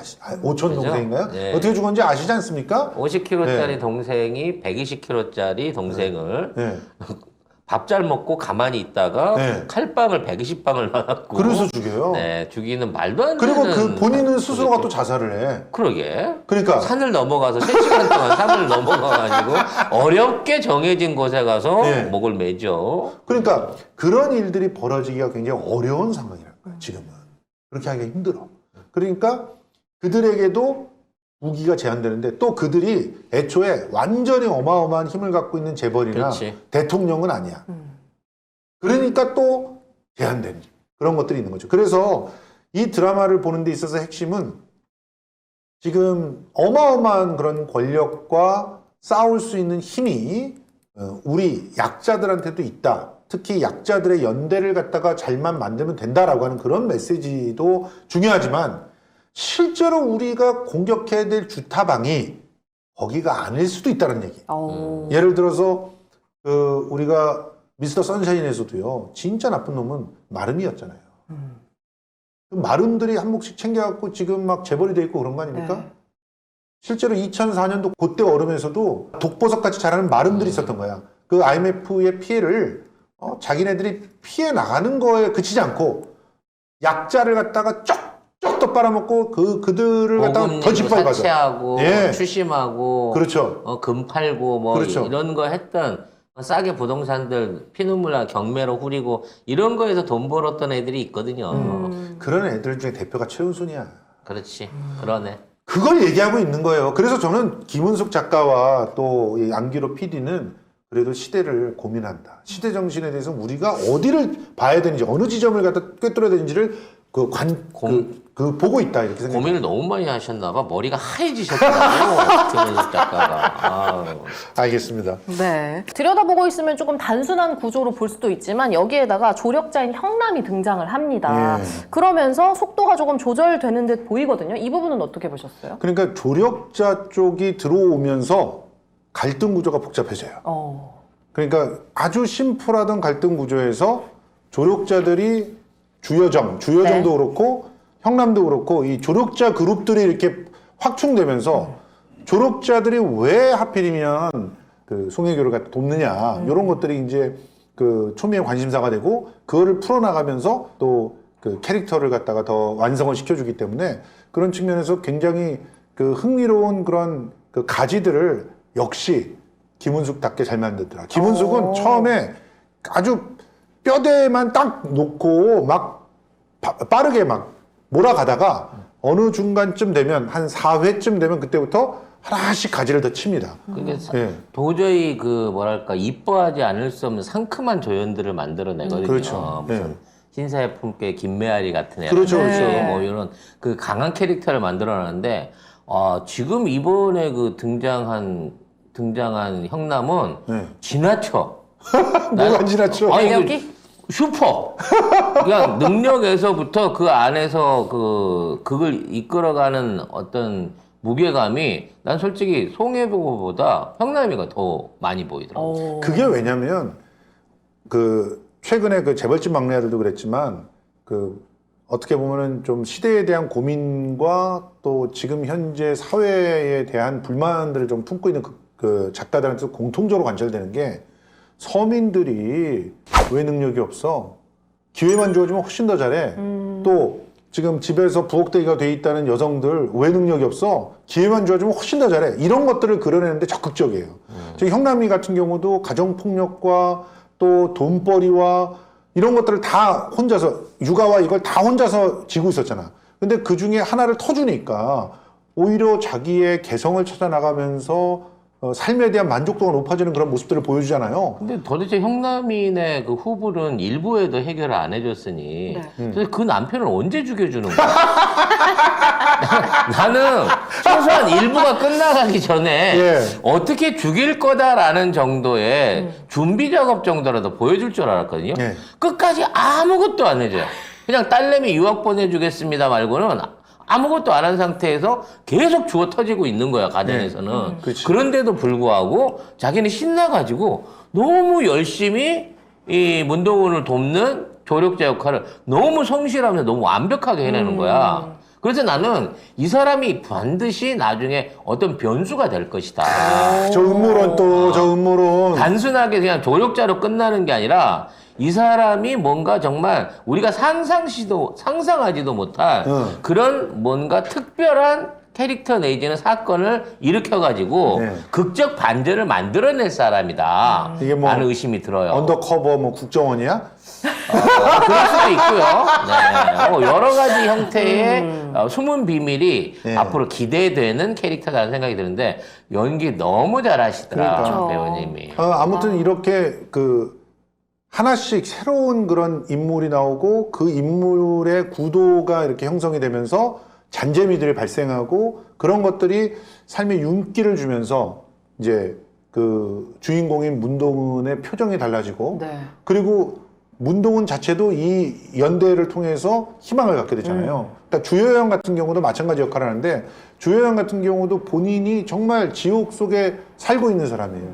오촌 그죠? 동생인가요? 네. 어떻게 죽었는지 아시지 않습니까? 50kg짜리 네. 동생이 120kg짜리 동생을 네. 밥 잘 먹고 가만히 있다가 네. 칼빵을 120방을 맞았고 그래서 죽여요. 네, 죽이는 말도 안 그리고 되는 그 본인은 스스로가 그렇게. 또 자살을 해. 그러게 그러니까 산을 넘어가서 3시간 동안 산을 넘어가가지고 어렵게 정해진 곳에 가서 네. 목을 매죠. 그러니까 그런 일들이 벌어지기가 굉장히 어려운 상황이라는 거예요. 지금은 그렇게 하기가 힘들어. 그러니까 그들에게도 무기가 제한되는데 또 그들이 애초에 완전히 어마어마한 힘을 갖고 있는 재벌이나 그렇지. 대통령은 아니야. 그러니까 또 제한된 그런 것들이 있는 거죠. 그래서 이 드라마를 보는 데 있어서 핵심은 지금 어마어마한 그런 권력과 싸울 수 있는 힘이 우리 약자들한테도 있다. 특히 약자들의 연대를 갖다가 잘만 만들면 된다라고 하는 그런 메시지도 중요하지만 실제로 우리가 공격해야 될 주타방이 거기가 아닐 수도 있다는 얘기. 예를 들어서 우리가 미스터 선샤인에서도요. 진짜 나쁜 놈은 마름이었잖아요. 그 마름들이 한 몫씩 챙겨갖고 지금 막 재벌이 돼 있고 그런 거 아닙니까? 네. 실제로 2004년도 그때 얼음에서도 독보석같이 자라는 마름들이 있었던 거야. 그 IMF의 피해를 자기네들이 피해 나가는 거에 그치지 않고 약자를 갖다가 쫙 쪽도 빨아먹고 그들을 갖다가 더 짓밟아서. 사채하고 예. 추심하고 그렇죠. 금 팔고 뭐 그렇죠. 이런 거 했던 싸게 부동산들 피눈물 나 경매로 후리고 이런 거에서 돈 벌었던 애들이 있거든요. 그런 애들 중에 대표가 최은순이야. 그렇지. 그러네. 그걸 얘기하고 있는 거예요. 그래서 저는 김은숙 작가와 또 이 안기로 PD는 그래도 시대를 고민한다. 시대 정신에 대해서 우리가 어디를 봐야 되는지, 어느 지점을 갖다 꿰뚫어야 되는지를 보고 있다. 이렇게 생각해요. 고민을 너무 많이 하셨나 봐. 머리가 하얘지셨더라고. 김은숙 작가가. 아유. 알겠습니다. 네. 들여다보고 있으면 조금 단순한 구조로 볼 수도 있지만 여기에다가 조력자인 형남이 등장을 합니다. 예. 그러면서 속도가 조금 조절되는 듯 보이거든요. 이 부분은 어떻게 보셨어요? 그러니까 조력자 쪽이 들어오면서 갈등 구조가 복잡해져요. 그러니까 아주 심플하던 갈등 구조에서 조력자들이 주여정도 네. 그렇고 형남도 그렇고 이 조력자 그룹들이 이렇게 확충되면서 조력자들이 왜 하필이면 그 송혜교를 갖다 돕느냐 이런 것들이 이제 그 초미의 관심사가 되고 그거를 풀어나가면서 또 그 캐릭터를 갖다가 더 완성을 시켜주기 때문에 그런 측면에서 굉장히 그 흥미로운 그런 그 가지들을 역시 김은숙답게 잘 만들더라. 김은숙은 처음에 아주 뼈대만 딱 놓고 막 빠르게 막 몰아가다가 어느 중간쯤 되면 한 4회쯤 되면 그때부터 하나씩 가지를 더 칩니다. 그게 예. 도저히 그 뭐랄까 이뻐하지 않을 수 없는 상큼한 조연들을 만들어내거든요. 그렇죠. 무슨 네. 신사의 품격 김메아리 같은 애. 그렇죠, 그렇죠. 뭐 이런 그 강한 캐릭터를 만들어내는데 지금 이번에 그 등장한 형남은 네. 지나쳐. 뭐가 지났죠? 아니, 매력이? 슈퍼. 그냥 능력에서부터 그 안에서 그걸 이끌어가는 어떤 무게감이 난 솔직히 송혜교보다 형남이가 더 많이 보이더라고. 그게 왜냐면 그 최근에 그 재벌집 막내 아들도 그랬지만 그 어떻게 보면은 좀 시대에 대한 고민과 또 지금 현재 사회에 대한 불만들을 좀 품고 있는 그 작가들한테 공통적으로 관철되는 게 서민들이 왜 능력이 없어? 기회만 주어지면 훨씬 더 잘해. 또 지금 집에서 부엌대기가 돼 있다는 여성들 왜 능력이 없어? 기회만 주어지면 훨씬 더 잘해. 이런 것들을 그려내는데 적극적이에요. 저희 형남이 같은 경우도 가정폭력과 또 돈벌이와 이런 것들을 다 혼자서 육아와 이걸 다 혼자서 지고 있었잖아. 근데 그 중에 하나를 터주니까 오히려 자기의 개성을 찾아나가면서 삶에 대한 만족도가 높아지는 그런 모습들을 보여주잖아요. 근데 도대체 형남이네 그 후불은 일부에도 해결을 안 해줬으니 도대체 그 남편을 언제 죽여주는 거야? 나는 최소한 일부가 끝나가기 전에 예. 어떻게 죽일 거다라는 정도의 준비 작업 정도라도 보여줄 줄 알았거든요. 예. 끝까지 아무것도 안 해줘요. 그냥 딸내미 유학 보내주겠습니다 말고는 아무것도 안 한 상태에서 계속 주워 터지고 있는 거야, 가정에서는. 그렇지. 그런데도 불구하고 자기는 신나가지고 너무 열심히 이 문동훈을 돕는 조력자 역할을 너무 성실하면서 너무 완벽하게 해내는 거야. 그래서 나는 이 사람이 반드시 나중에 어떤 변수가 될 것이다. 저 음모론 또 저 음모론. 단순하게 그냥 조력자로 끝나는 게 아니라 이 사람이 뭔가 정말 우리가 상상하지도 못할 그런 뭔가 특별한 캐릭터 내지는 사건을 일으켜가지고 네. 극적 반전을 만들어낼 사람이다. 이게 뭐 라는 의심이 들어요. 언더커버 뭐 국정원이야? 그럴 수도 있고요. 네. 여러 가지 형태의 숨은 비밀이 네. 앞으로 기대되는 캐릭터라는 생각이 드는데 연기 너무 잘하시더라 그러니까. 배우님이. 아무튼 이렇게 그 하나씩 새로운 그런 인물이 나오고 그 인물의 구도가 이렇게 형성이 되면서 잔재미들이 발생하고 그런 것들이 삶의 윤기를 주면서 이제 그 주인공인 문동은의 표정이 달라지고 네. 그리고 문동은 자체도 이 연대를 통해서 희망을 갖게 되잖아요. 그러니까 주여영 같은 경우도 마찬가지 역할을 하는데 주여영 같은 경우도 본인이 정말 지옥 속에 살고 있는 사람이에요.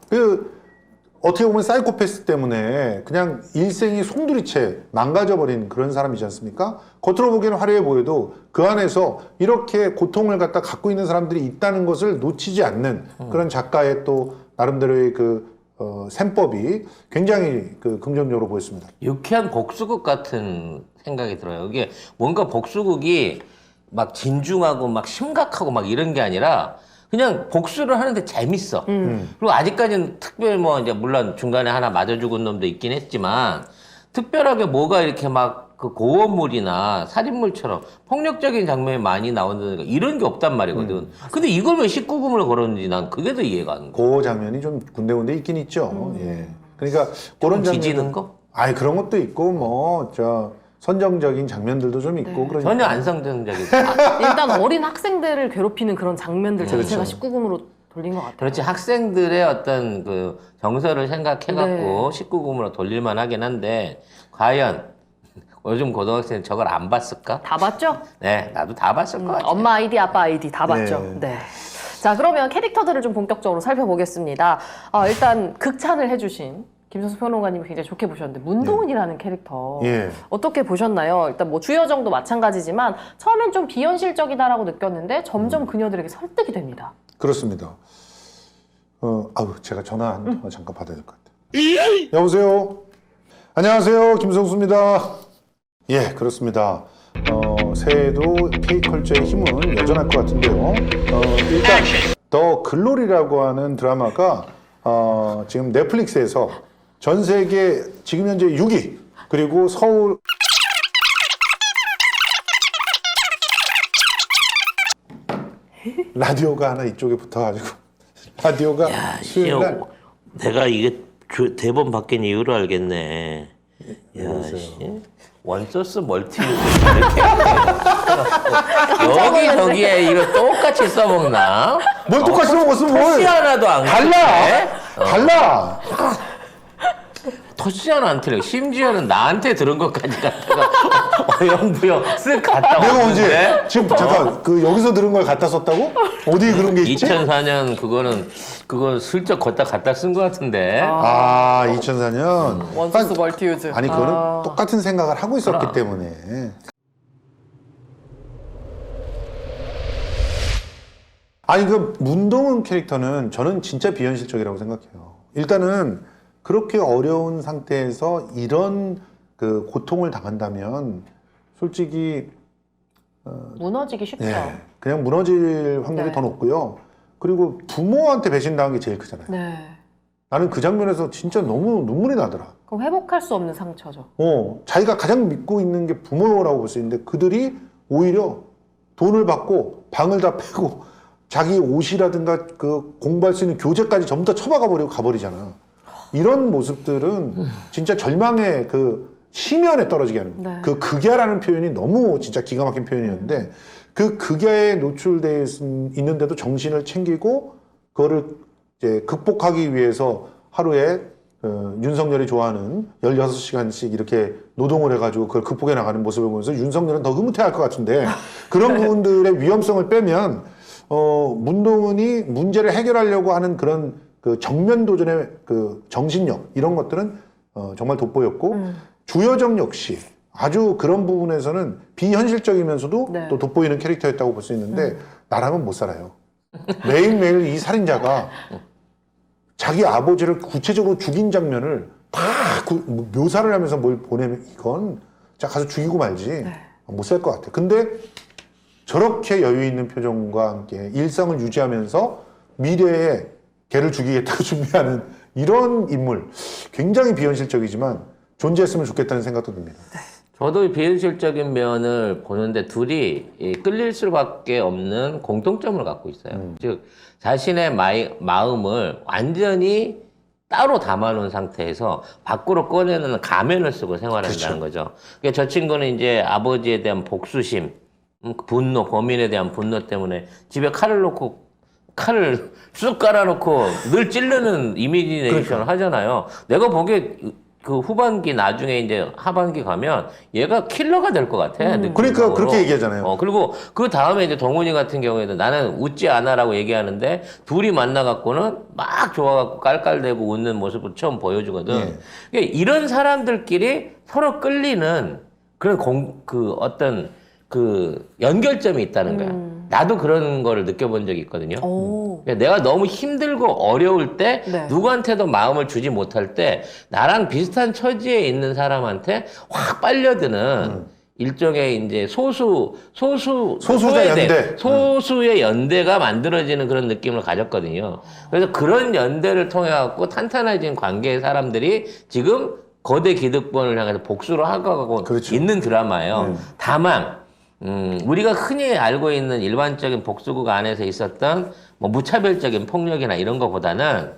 그 어떻게 보면 사이코패스 때문에 그냥 일생이 송두리째 망가져버린 그런 사람이지 않습니까? 겉으로 보기에는 화려해 보여도 그 안에서 이렇게 고통을 갖다 갖고 있는 사람들이 있다는 것을 놓치지 않는 그런 작가의 또 나름대로의 그 셈법이 굉장히 긍정적으로 보였습니다. 유쾌한 복수극 같은 생각이 들어요. 이게 뭔가 복수극이 막 진중하고 막 심각하고 막 이런 게 아니라 그냥 복수를 하는데 재밌어. 그리고 아직까지는 특별 뭐 이제 물론 중간에 하나 맞아 죽은 놈도 있긴 했지만 특별하게 뭐가 이렇게 막 그 고어물이나 살인물처럼 폭력적인 장면이 많이 나온다든가 이런 게 없단 말이거든. 근데 이걸 왜 19금을 걸었는지 난 그게 더 이해가 안 가. 그 장면이 좀 군데군데 있긴 있죠. 예. 그러니까 그런 뒤지는 거? 아니 그런 것도 있고 뭐 선정적인 장면들도 좀 있고 그러니까. 전혀 안성적이지. 일단 어린 학생들을 괴롭히는 그런 장면들 자체가 그렇죠. 19금으로 돌린 것 같아요. 그렇지 학생들의 어떤 그 정서를 생각해갖고 19금으로 돌릴만 하긴 한데 과연 요즘 고등학생은 저걸 안 봤을까? 다 봤죠? 네, 나도 다 봤을 것 같아. 엄마 아이디, 아빠 아이디 다 봤죠. 네. 네. 자, 그러면 캐릭터들을 좀 본격적으로 살펴보겠습니다. 일단 극찬을 해주신 김선수 평론가님이 굉장히 좋게 보셨는데 문동은이라는 캐릭터 예. 어떻게 보셨나요? 일단 뭐 주여정도 마찬가지지만 처음엔 좀 비현실적이다라고 느꼈는데 점점 그녀들에게 설득이 됩니다. 그렇습니다. 제가 전화 한 통화 잠깐 받아야 될 것 같아요. 여보세요. 안녕하세요, 김성수입니다. 예, 그렇습니다. 새해에도 K컬처의 힘은 여전할 것 같은데요. 일단 더 글로리라고 하는 드라마가 지금 넷플릭스에서 전 세계 지금 현재 6위 그리고 서울 라디오가 하나 이쪽에 붙어가지고 라디오가 수요일 날 내가 이게 대본 바뀐 이유를 알겠네. 야, 씨. 원소스 멀티 이렇게 여기저기에 이거 똑같이 써먹나? 뭘 똑같이 먹었으면 뭘 토시 하나도 안 달라 달라 토시 하나 안 틀려. 심지어는 나한테 들은 것까지 갖다가 어영부영 쓱 갖다 내가 왔는데 언제 지금 잠깐 여기서 들은 걸 갖다 썼다고? 어디 그런 게 있지? 2004년 그거 슬쩍 갖다 쓴 것 같은데. 2004년 원소스 멀티유즈. 아니 그거는 똑같은 생각을 하고 있었기 그럼. 때문에 아니 문동은 캐릭터는 저는 진짜 비현실적이라고 생각해요. 일단은 그렇게 어려운 상태에서 이런 고통을 당한다면 솔직히 무너지기 쉽죠. 그냥 무너질 확률이 네. 더 높고요. 그리고 부모한테 배신당한 게 제일 크잖아요. 네. 나는 그 장면에서 진짜 너무 눈물이 나더라. 그럼 회복할 수 없는 상처죠. 자기가 가장 믿고 있는 게 부모라고 볼 수 있는데 그들이 오히려 돈을 받고 방을 다 패고 자기 옷이라든가 공부할 수 있는 교재까지 전부 다 처박아 버리고 가버리잖아. 이런 모습들은 진짜 절망의 심연에 떨어지게 하는 네. 극야라는 표현이 너무 진짜 기가 막힌 표현이었는데 그 극야에 노출되어 있는데도 정신을 챙기고 그거를 이제 극복하기 위해서 하루에 윤석열이 좋아하는 16시간씩 이렇게 노동을 해가지고 그걸 극복해 나가는 모습을 보면서 윤석열은 더 흐뭇해할 것 같은데 그런 부분들의 위험성을 빼면 문동은이 문제를 해결하려고 하는 그런 정면 도전의 정신력 이런 것들은 정말 돋보였고 주여정 역시 아주 그런 부분에서는 비현실적이면서도 네. 또 돋보이는 캐릭터였다고 볼 수 있는데 나랑은 못 살아요. 매일매일 이 살인자가 자기 아버지를 구체적으로 죽인 장면을 다 묘사를 하면서 뭘 보내면 이건 자 가서 죽이고 말지 못 살 것 같아. 근데 저렇게 여유 있는 표정과 함께 일상을 유지하면서 미래에 걔를 죽이겠다고 준비하는 이런 인물 굉장히 비현실적이지만 존재했으면 좋겠다는 생각도 듭니다. 저도 비현실적인 면을 보는데 둘이 끌릴 수밖에 없는 공통점을 갖고 있어요. 즉 자신의 마음을 완전히 따로 담아놓은 상태에서 밖으로 꺼내는 가면을 쓰고 생활한다는 거죠. 그러니까 저 친구는 이제 아버지에 대한 복수심, 분노, 범인에 대한 분노 때문에 집에 칼을 쑥 깔아놓고 늘 찌르는 이미지네이션을 하잖아요. 내가 보기에 후반기 나중에 이제 하반기 가면 얘가 킬러가 될 것 같아. 그러니까 느낌적으로. 그렇게 얘기하잖아요. 그리고 그 다음에 이제 동훈이 같은 경우에는 나는 웃지 않아라고 얘기하는데 둘이 만나갖고는 막 좋아갖고 깔깔대고 웃는 모습을 처음 보여주거든. 그러니까 이런 사람들끼리 서로 끌리는 그런 어떤 연결점이 있다는 거야. 나도 그런 거를 느껴본 적이 있거든요. 오. 그러니까 내가 너무 힘들고 어려울 때 네. 누구한테도 마음을 주지 못할 때 나랑 비슷한 처지에 있는 사람한테 확 빨려드는 일종의 이제 소수자 연대. 소수의 연대가 만들어지는 그런 느낌을 가졌거든요. 그래서 그런 연대를 통해 갖고 탄탄해진 관계의 사람들이 지금 거대 기득권을 향해서 복수를 하고 그렇죠. 있는 드라마예요. 다만 우리가 흔히 알고 있는 일반적인 복수극 안에서 있었던 뭐 무차별적인 폭력이나 이런 것보다는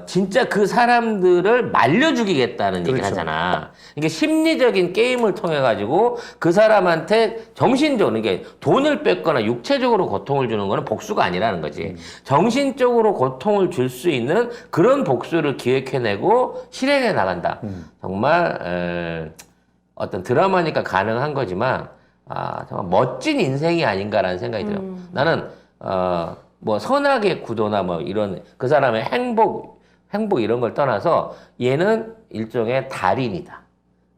진짜 그 사람들을 말려 죽이겠다는 얘기를 그렇죠. 하잖아. 이게 심리적인 게임을 통해 가지고 그 사람한테 정신적으로 이게 돈을 뺏거나 육체적으로 고통을 주는 거는 복수가 아니라는 거지. 정신적으로 고통을 줄 수 있는 그런 복수를 기획해내고 실행해 나간다. 정말 어떤 드라마니까 가능한 거지만 정말 멋진 인생이 아닌가라는 생각이 들어요. 나는 뭐 선악의 구도나 뭐 이런 그 사람의 행복 이런 걸 떠나서 얘는 일종의 달인이다,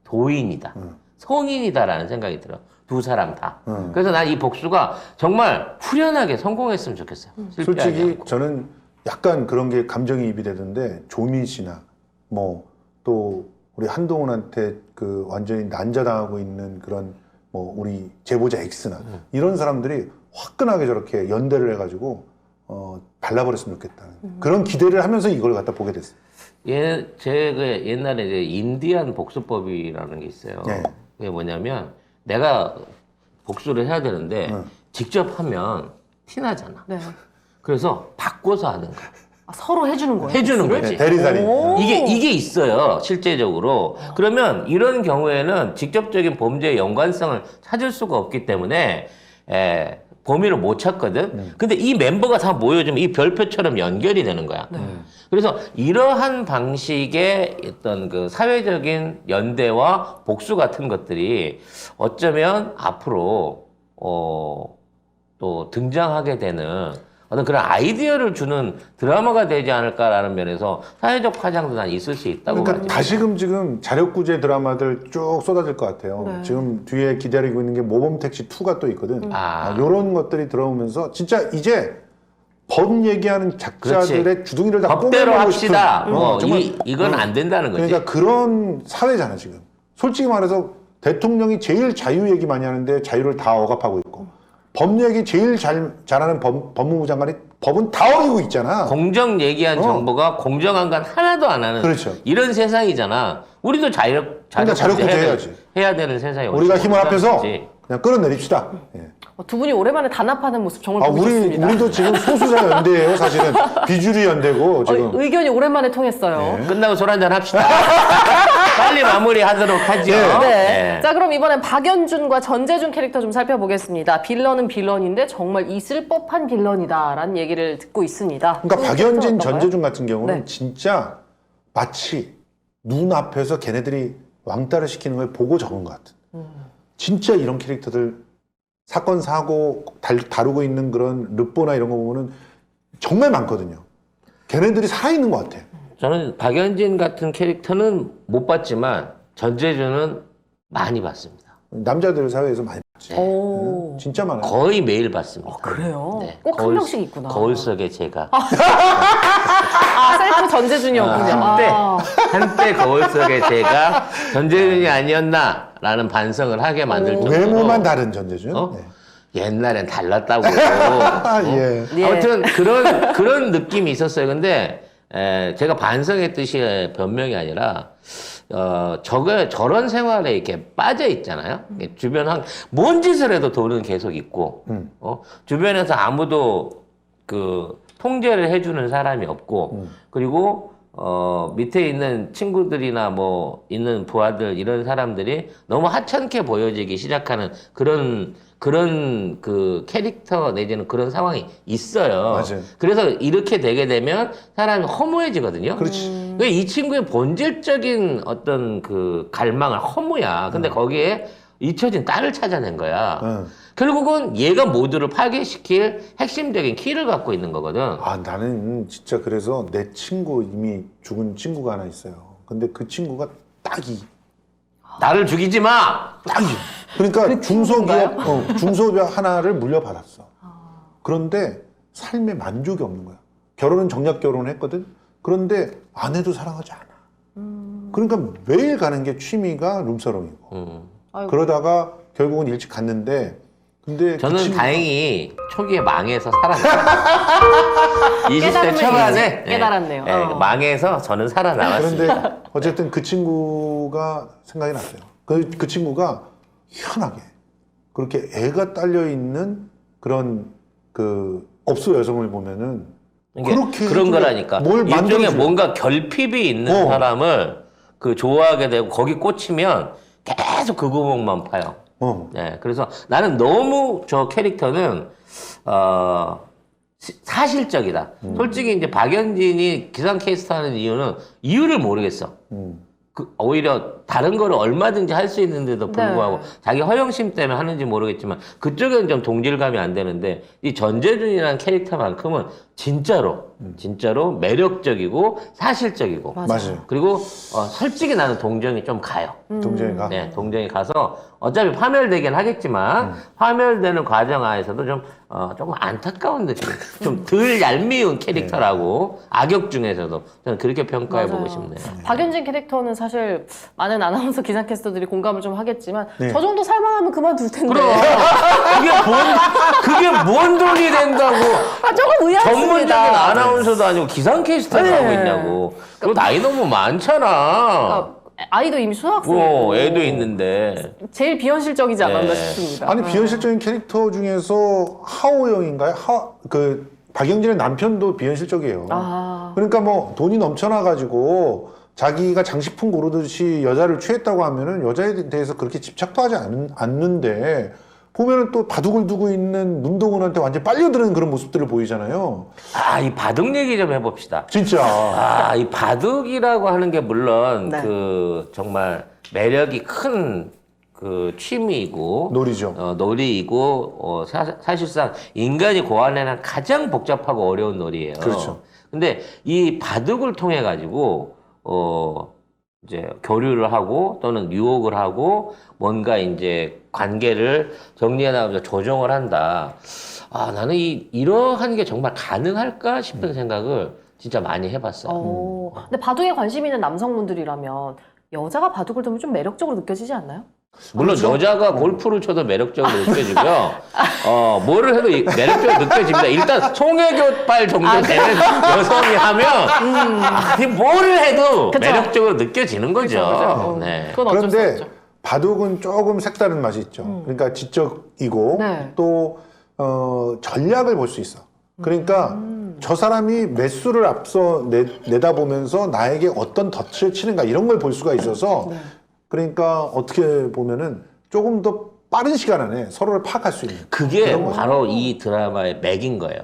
도인이다, 성인이다라는 생각이 들어. 두 사람 다. 그래서 난 이 복수가 정말 후련하게 성공했으면 좋겠어요. 실패하지 솔직히 않고. 저는 약간 그런 게 감정이입이 되던데 조민 씨나 뭐 또 우리 한동훈한테 그 완전히 난자당하고 있는 그런 뭐 우리 제보자 X나 이런 사람들이 화끈하게 저렇게 연대를 해가지고 발라버렸으면 좋겠다는 그런 기대를 하면서 이걸 갖다 보게 됐어요. 제가 옛날에 이제 인디안 복수법이라는 게 있어요. 네. 그게 뭐냐면 내가 복수를 해야 되는데 직접 하면 티나잖아. 네. 그래서 바꿔서 하는 거야. 서로 해주는 거예요. 해주는 복수를? 거지. 대리살인. 오. 이게 있어요, 실제적으로. 그러면 이런 경우에는 직접적인 범죄의 연관성을 찾을 수가 없기 때문에, 범위를 못 찾거든? 근데 이 멤버가 다 모여주면 이 별표처럼 연결이 되는 거야. 그래서 이러한 방식의 어떤 그 사회적인 연대와 복수 같은 것들이 어쩌면 앞으로, 또 등장하게 되는 어떤 그런 아이디어를 주는 드라마가 되지 않을까라는 면에서 사회적 파장도 난 있을 수 있다고 그러니까 봐요. 다시금 지금 자력구제 드라마들 쭉 쏟아질 것 같아요. 네. 지금 뒤에 기다리고 있는 게 모범택시 2가 또 있거든. 아. 이런 것들이 들어오면서 진짜 이제 법 얘기하는 작자들의 그렇지. 주둥이를 다 법대로 꿰매고 합시다. 싶은, 뭐 정말 이건 안 된다는 거지. 그러니까 그런 사회잖아 지금. 솔직히 말해서 대통령이 제일 자유 얘기 많이 하는데 자유를 다 억압하고 있고 법 얘기 제일 잘하는 법무부 장관이 법은 다 어기고 있잖아. 공정 얘기한 정보가 공정한 건 하나도 안 하는 그렇죠. 이런 세상이잖아. 우리도 그러니까 자력구제 해야지. 해야 되는 세상이 우리가 힘을 합해서 거지. 그냥 끌어내립시다. 예. 두 분이 오랜만에 단합하는 모습 정말 보고 싶습니다. 우리도 지금 소수자 연대예요, 사실은. 비주류 연대고, 지금. 의견이 오랜만에 통했어요. 끝나고 술 한잔 합시다. 빨리 마무리하도록 하죠. 네. 네. 자, 그럼 이번엔 박연준과 전재준 캐릭터 좀 살펴보겠습니다. 빌런은 빌런인데 정말 있을 법한 빌런이다라는 얘기를 듣고 있습니다. 그러니까 그 박연진, 캐릭터는 어떤가요? 전재준 같은 경우는 네. 진짜 마치 눈앞에서 걔네들이 왕따를 시키는 걸 보고 적은 것 같은. 진짜 이런 캐릭터들 사건, 사고 다루고 있는 그런 르뽀나 이런 거 보면은 정말 많거든요. 걔네들이 살아있는 것 같아. 저는 박연진 같은 캐릭터는 못 봤지만 전재준은 많이 봤습니다. 남자들 사회에서 많이 봤지. 오. 진짜 많아요. 거의 매일 봤습니다. 그래요? 네. 꼭 한 명씩 있구나. 거울 속의 제가. 셀프 전재준이었군요. 한때 거울 속의 제가 전재준이 아니었나라는 반성을 하게 만들 정도로 외모만 다른 전재준. 어? 네. 옛날엔 달랐다고. 아, 예. 예. 아무튼 그런 느낌이 있었어요. 근데 제가 반성했듯이 변명이 아니라 저런 생활에 이렇게 빠져 있잖아요. 주변 뭔 짓을 해도 돈은 계속 있고, 주변에서 아무도 그 통제를 해주는 사람이 없고, 그리고 밑에 있는 친구들이나 뭐 있는 부하들 이런 사람들이 너무 하찮게 보여지기 시작하는 그런 그 캐릭터 내지는 그런 상황이 있어요. 맞아요. 그래서 이렇게 되게 되면 사람이 허무해지거든요. 그렇지. 이 친구의 본질적인 어떤 그 갈망은 허무야. 근데 거기에 잊혀진 딸을 찾아낸 거야. 결국은 얘가 모두를 파괴시킬 핵심적인 키를 갖고 있는 거거든. 아, 나는 진짜 그래서 내 친구, 이미 죽은 친구가 하나 있어요. 근데 그 친구가 딱이. 나를 죽이지 마! 딱이. 그러니까 친구인가요? 중소기업 하나를 물려받았어. 그런데 삶에 만족이 없는 거야. 결혼은 정략 결혼을 했거든. 그런데 아내도 사랑하지 않아. 그러니까 매일 가는 게 취미가 룸사롱이고. 아이고. 그러다가 결국은 일찍 갔는데 근데 저는 그 친구가- 다행히 초기에 망해서 살았어요. 20대 깨달음을 초반에 깨달았네요. 망해서 저는 살아남았습니다. 그런데 어쨌든 그 친구가 생각이 났어요. 그 친구가 희한하게 그렇게 애가 딸려 있는 그런 그 업소 여성을 보면은 이게 그렇게 그런 해줘야 거라니까. 뭘 일종의 만들어줘야 뭔가 결핍이 있는 어. 사람을 그 좋아하게 되고 거기 꽂히면 계속 그 구멍만 파요. 네, 그래서 나는 너무 저 캐릭터는 사실적이다. 솔직히 이제 박연진이 기상캐스터 하는 이유는 이유를 모르겠어. 오히려 다른 거를 얼마든지 할 수 있는데도 불구하고 네. 자기 허영심 때문에 하는지 모르겠지만 그쪽에는 좀 동질감이 안 되는데 이 전재준이라는 캐릭터만큼은 진짜로 매력적이고 사실적이고 맞아요. 그리고 솔직히 나는 동정이 좀 가요. 동정이가 네, 동정이 가서 어차피 파멸되긴 하겠지만 파멸되는 과정 안에서도 좀 조금 안타까운 느낌, 좀 덜 얄미운 캐릭터라고 악역 중에서도 저는 그렇게 평가해 보고 맞아요. 싶네요. 박연진 캐릭터는 사실 많은 아나운서 기상캐스터들이 공감을 좀 하겠지만 네. 저 정도 살만하면 그만둘 텐데. 그럼 그게 뭔 돈이 된다고 조금 의아했습니다. 전문적인 아나운서도 아니고 기상캐스터를 네. 하고 있냐고. 그리고 나이 너무 많잖아. 그러니까 아이도 이미 수학생이고 애도 있는데. 제일 비현실적이지 않았나 네. 싶습니다. 아니 비현실적인 캐릭터 중에서 하오영인가요? 그 박영진의 남편도 비현실적이에요. 아. 그러니까 뭐 돈이 넘쳐나 가지고 자기가 장식품 고르듯이 여자를 취했다고 하면은 여자에 대해서 그렇게 집착도 하지 않는데 보면은 또 바둑을 두고 있는 문동은한테 완전 빨려드는 그런 모습들을 보이잖아요. 이 바둑 얘기 좀 해봅시다. 진짜. 이 바둑이라고 하는 게 물론 네. 그 정말 매력이 큰 그 취미이고 놀이죠. 놀이이고 사실상 인간이 고안해낸 가장 복잡하고 어려운 놀이예요. 그렇죠. 근데 이 바둑을 통해 가지고 이제 교류를 하고 또는 유혹을 하고 뭔가 이제 관계를 정리해 나가면서 조정을 한다. 나는 이러한 게 정말 가능할까 싶은 생각을 진짜 많이 해봤어요. 근데 바둑에 관심 있는 남성분들이라면 여자가 바둑을 두면 좀 매력적으로 느껴지지 않나요? 물론 그렇죠? 여자가 골프를 쳐도 매력적으로 느껴지고요. 뭐를 해도 매력적으로 느껴집니다. 일단 송혜교빨 정도 되는 여성이 하면 뭐를 해도 그쵸. 매력적으로 느껴지는 거죠. 그죠. 네. 그건 어쩔 수 그런데 없죠. 바둑은 조금 색다른 맛이 있죠. 그러니까 지적이고 네. 또 전략을 볼 수 있어. 그러니까 저 사람이 몇 수를 앞서 내다보면서 나에게 어떤 덫을 치는가 이런 걸 볼 수가 있어서 그러니까 어떻게 보면은 조금 더 빠른 시간 안에 서로를 파악할 수 있는 그게 그런 거죠. 바로 이 드라마의 맥인 거예요.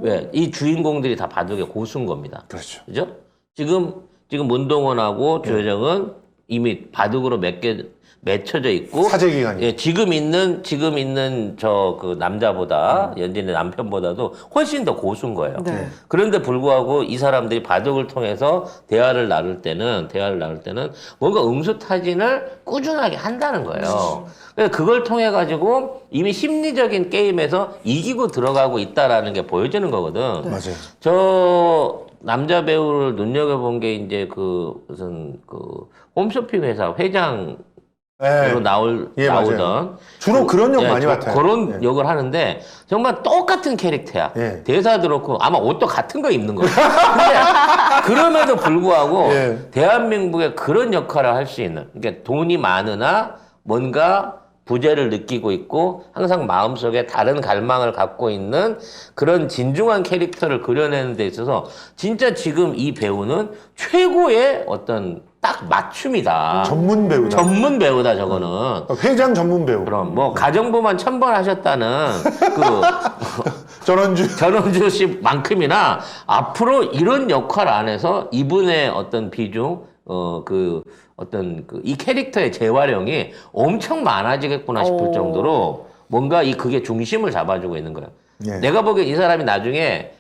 왜? 이 주인공들이 다 바둑의 고수인 겁니다. 그렇죠. 그죠? 지금 문동원하고 조여정은 이미 바둑으로 맺혀져 있고 사제 기간이. 예, 지금 있는 저 그 남자보다 연진의 남편보다도 훨씬 더 고수인 거예요. 네. 그런데 불구하고 이 사람들이 바둑을 통해서 대화를 나눌 때는 뭔가 응수타진을 꾸준하게 한다는 거예요. 그래서 그걸 통해 가지고 이미 심리적인 게임에서 이기고 들어가고 있다라는 게 보여지는 거거든. 맞아요. 저 남자 배우를 눈여겨본 게 이제 무슨 홈쇼핑 회사 회장 네. 으로 예, 나오던 맞아요. 주로 그런 역 많이 맡아요. 그런 예. 역을 하는데 정말 똑같은 캐릭터야. 예. 대사도 그렇고 아마 옷도 같은 거 입는 거야. 근데 그럼에도 불구하고 예. 대한민국에 그런 역할을 할 수 있는 그러니까 돈이 많으나 뭔가 부재를 느끼고 있고 항상 마음속에 다른 갈망을 갖고 있는 그런 진중한 캐릭터를 그려내는 데 있어서 진짜 지금 이 배우는 최고의 어떤 딱 맞춤이다. 전문 배우다. 전문 배우다 저거는. 회장 전문 배우. 그럼 뭐 가정부만 1000번 하셨다는 전원주 씨만큼이나 앞으로 이런 역할 안에서 이분의 어떤 비중 이 캐릭터의 재활용이 엄청 많아지겠구나 싶을 정도로 뭔가 그게 중심을 잡아주고 있는 거예요. 예. 내가 보기엔 이 사람이 나중에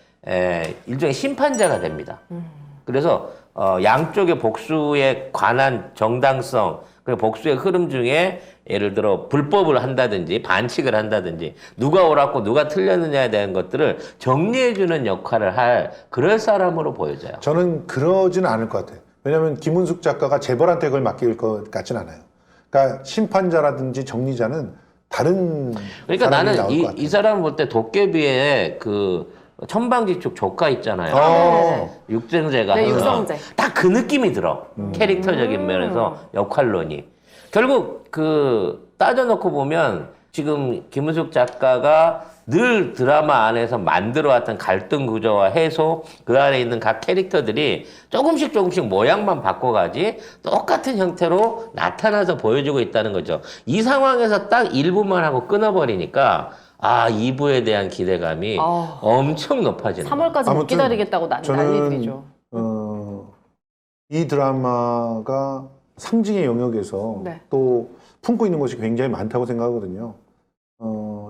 일종의 심판자가 됩니다. 그래서 양쪽의 복수에 관한 정당성 그리고 복수의 흐름 중에 예를 들어 불법을 한다든지 반칙을 한다든지 누가 옳았고 누가 틀렸느냐에 대한 것들을 정리해주는 역할을 할 그럴 사람으로 보여져요. 저는 그러지는 않을 것 같아요. 왜냐하면 김은숙 작가가 재벌한테 그걸 맡길 것 같진 않아요. 그러니까 심판자라든지 정리자는 다른 그러니까 사람이 나는 나올 것 같아요. 이 사람을 볼 때 도깨비의 그 천방지축 조카 있잖아요. 어. 육정제가 네, 하는 육성제. 딱 그 느낌이 들어. 캐릭터적인 면에서 역할론이. 결국 그 따져놓고 보면 지금 김은숙 작가가 늘 드라마 안에서 만들어왔던 갈등 구조와 해소, 그 안에 있는 각 캐릭터들이 조금씩 모양만 바꿔가지 똑같은 형태로 나타나서 보여주고 있다는 거죠. 이 상황에서 딱 1부만 하고 끊어버리니까 2부에 대한 기대감이 엄청 높아지는 거예요. 3월까지 못 아무튼 기다리겠다고 저는 난리들이죠. 이 드라마가 상징의 영역에서 네. 또 품고 있는 것이 굉장히 많다고 생각하거든요.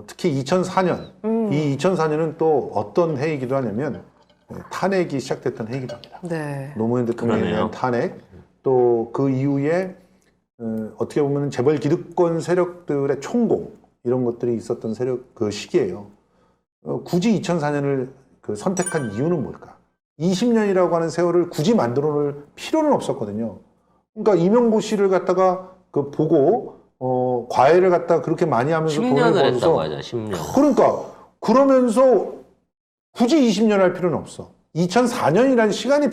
특히 2004년, 이 2004년은 또 어떤 해이기도 하냐면 탄핵이 시작됐던 해이기도 합니다. 네. 노무현 대통령에 그러네요. 대한 탄핵, 또 그 이후에 어떻게 보면 재벌 기득권 세력들의 총공 이런 것들이 있었던 그 시기예요. 굳이 2004년을 선택한 이유는 뭘까? 20년이라고 하는 세월을 굳이 만들어 놓을 필요는 없었거든요. 그러니까 이명고 씨를 갖다가 보고 과외를 갖다가 그렇게 많이 하면서 돈을 10년을 벌어서 했다고 하죠. 10년. 그러니까 그러면서 굳이 20년 할 필요는 없어. 2004년이라는 시간이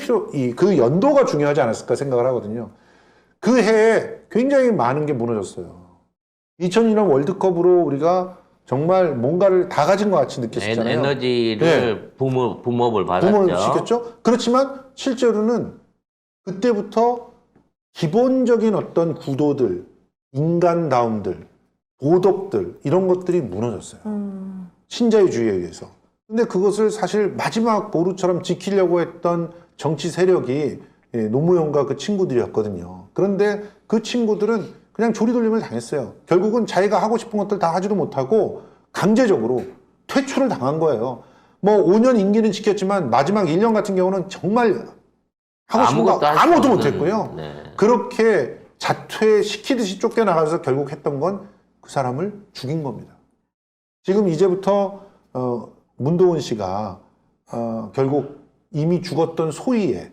그 연도가 중요하지 않았을까 생각을 하거든요. 그 해에 굉장히 많은 게 무너졌어요. 2002년 월드컵으로 우리가 정말 뭔가를 다 가진 것 같이 느꼈잖아요. 에너지를 붐업을 받았죠. 붐을 시켰죠. 그렇지만 실제로는 그때부터 기본적인 어떤 구도들, 인간다움들, 도덕들 이런 것들이 무너졌어요. 신자유주의에 의해서. 근데 그것을 사실 마지막 보루처럼 지키려고 했던 정치 세력이 노무현과 그 친구들이었거든요. 그런데 그 친구들은 그냥 조리돌림을 당했어요. 결국은 자기가 하고 싶은 것들 다 하지도 못하고 강제적으로 퇴출을 당한 거예요. 뭐 5년 임기는 지켰지만 마지막 1년 같은 경우는 정말 하고 싶은 거 아무것도 못했고요. 네. 그렇게 자퇴시키듯이 쫓겨나가서 결국 했던 건 그 사람을 죽인 겁니다. 지금 이제부터 문도원 씨가 결국 이미 죽었던 소희의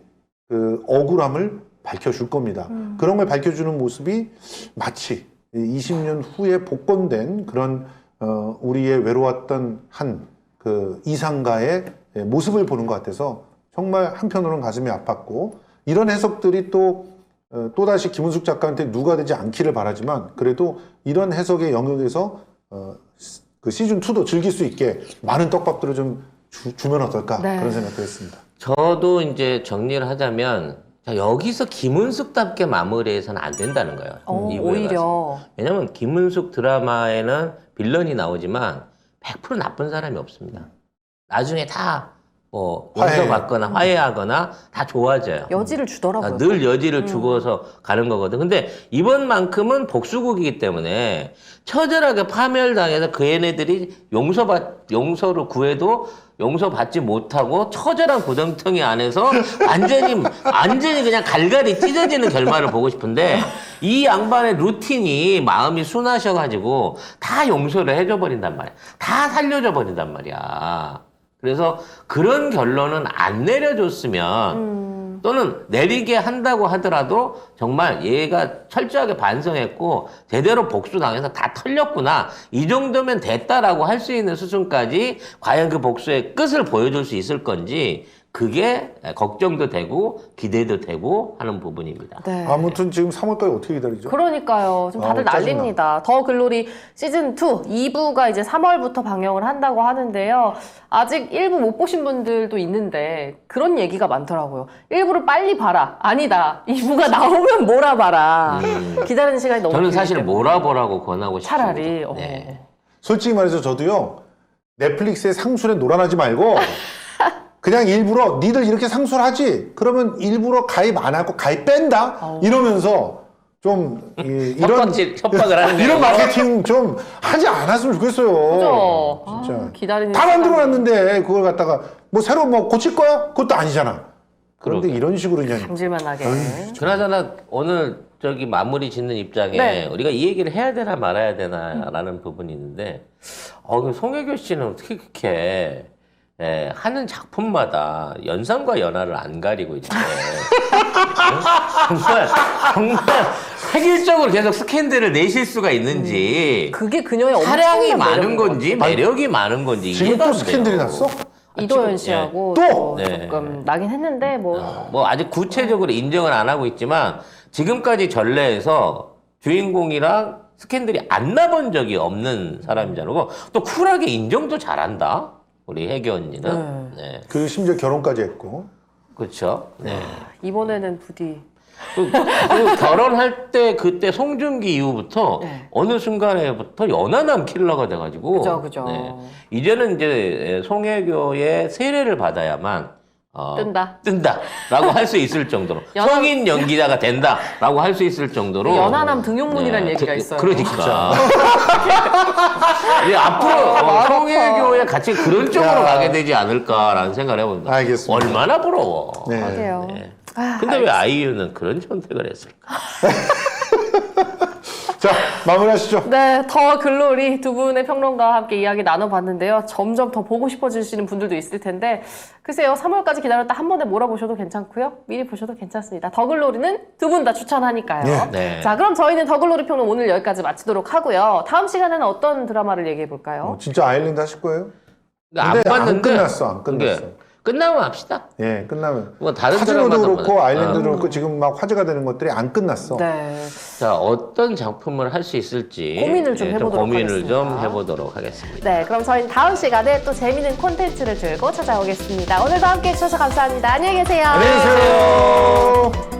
그 억울함을 밝혀줄 겁니다. 그런 걸 밝혀주는 모습이 마치 20년 후에 복권된 그런 우리의 외로웠던 한 그 이상가의 모습을 보는 것 같아서 정말 한편으로는 가슴이 아팠고 이런 해석들이 또다시 김은숙 작가한테 누가 되지 않기를 바라지만 그래도 이런 해석의 영역에서 그 시즌2도 즐길 수 있게 많은 떡밥들을 좀 주면 어떨까 네. 그런 생각도 했습니다. 저도 이제 정리를 하자면 자, 여기서 김은숙답게 마무리해서는 안 된다는 거예요. 이부에 가서. 오히려. 왜냐면 김은숙 드라마에는 빌런이 나오지만 100% 나쁜 사람이 없습니다. 나중에 다 뭐 용서받거나 화해하거나 다 좋아져요. 여지를 주더라고요. 늘 여지를 주고서 가는 거거든. 근데 이번만큼은 복수국이기 때문에 처절하게 파멸당해서 그 얘네들이 용서를 구해도 용서받지 못하고 처절한 구덩텅이 안에서 완전히 그냥 갈갈이 찢어지는 결말을 보고 싶은데 이 양반의 루틴이 마음이 순하셔가지고 다 용서를 해줘 버린단 말이야. 다 살려줘 버린단 말이야. 그래서 그런 결론은 안 내려줬으면 또는 내리게 한다고 하더라도 정말 얘가 철저하게 반성했고 제대로 복수당해서 다 털렸구나. 이 정도면 됐다라고 할 수 있는 수준까지 과연 그 복수의 끝을 보여줄 수 있을 건지 그게 걱정도 되고 기대도 되고 하는 부분입니다. 네. 아무튼 지금 3월까지 어떻게 기다리죠? 그러니까요. 지금 다들 짜증나. 난립니다. 더 글로리 시즌2 2부가 이제 3월부터 방영을 한다고 하는데요. 아직 1부 못 보신 분들도 있는데 그런 얘기가 많더라고요. 1부를 빨리 봐라. 아니다. 2부가 나오면 몰아봐라. 기다리는 시간이 너무 저는 길기 사실 때문에. 몰아보라고 권하고 싶습니다. 차라리. 네. 솔직히 말해서 저도요 넷플릭스의 상술에 놀아나지 말고 그냥 일부러 니들 이렇게 상술하지 그러면 일부러 가입 안 하고 가입 뺀다 이러면서 좀 이런 협박을 하는 거예요. 이런 마케팅 좀 하지 않았으면 좋겠어요. 그죠? 진짜 기다리는 다 시간이. 만들어놨는데 그걸 갖다가 뭐 새로 뭐 고칠 거야? 그것도 아니잖아. 그런데 그러게. 이런 식으로 그냥 감질만하게. 그나저나 오늘 저기 마무리 짓는 입장에 네. 우리가 이 얘기를 해야 되나 말아야 되나라는 부분이 있는데 송혜교 씨는 어떻게 그렇게 하는 작품마다 연상과 연하를 안 가리고 있대. 정말 획일적으로 계속 스캔들을 내실 수가 있는지 그게 그녀의 사랑이 엄청난 많은 매력인 것 건지 매력이 많은 건지 지금 이해가 또 안 돼요. 스캔들이 났어? 이도현 씨하고 또! 또 네. 조금 나긴 했는데 뭐 아직 구체적으로 인정은 안 하고 있지만 지금까지 전례에서 주인공이랑 스캔들이 안 나본 적이 없는 사람이잖아. 또 쿨하게 인정도 잘한다. 우리 혜교 언니는. 네. 그 심지어 결혼까지 했고. 그렇죠. 네. 이번에는 부디 그 결혼할 때 그때 송중기 이후부터 네. 어느 순간에부터 연하남 킬러가 돼가지고 그죠. 이제는 이제 송혜교의 세례를 받아야만 뜬다라고 할 수 있을 정도로 성인 연기자가 된다라고 할 수 있을 정도로 연하남 등용문이라는 얘기가 있어요. 그러니까 이제 앞으로 송혜교의 같이 그런 쪽으로 야. 가게 되지 않을까라는 생각을 해본다. 알겠습니다. 얼마나 부러워. 네. 하게요. 근데 왜 아이유는 그런 선택을 했을까? 자, 마무리하시죠. 네, 더 글로리 두 분의 평론가와 함께 이야기 나눠봤는데요. 점점 더 보고 싶어지시는 분들도 있을 텐데 글쎄요, 3월까지 기다렸다 한 번에 몰아보셔도 괜찮고요. 미리 보셔도 괜찮습니다. 더 글로리는 두 분 다 추천하니까요. 네. 네. 자, 그럼 저희는 더 글로리 평론 오늘 여기까지 마치도록 하고요. 다음 시간에는 어떤 드라마를 얘기해볼까요? 진짜 아일랜드 하실 거예요? 안 근데 봤는데 안 끝났어, 안 끝났어. 이게 끝나면 합시다. 예, 끝나면. 뭐 다른 카지노도 드라마도 그렇고 많아요. 아일랜드도 그렇고 지금 막 화제가 되는 것들이 안 끝났어. 네. 자, 어떤 작품을 할 수 있을지 고민을 좀 해보도록 고민을 하겠습니다. 좀 해보도록 하겠습니다. 네, 그럼 저희는 다음 시간에 또 재미있는 콘텐츠를 들고 찾아오겠습니다. 오늘도 함께 해주셔서 감사합니다. 안녕히 계세요. 안녕히 계세요.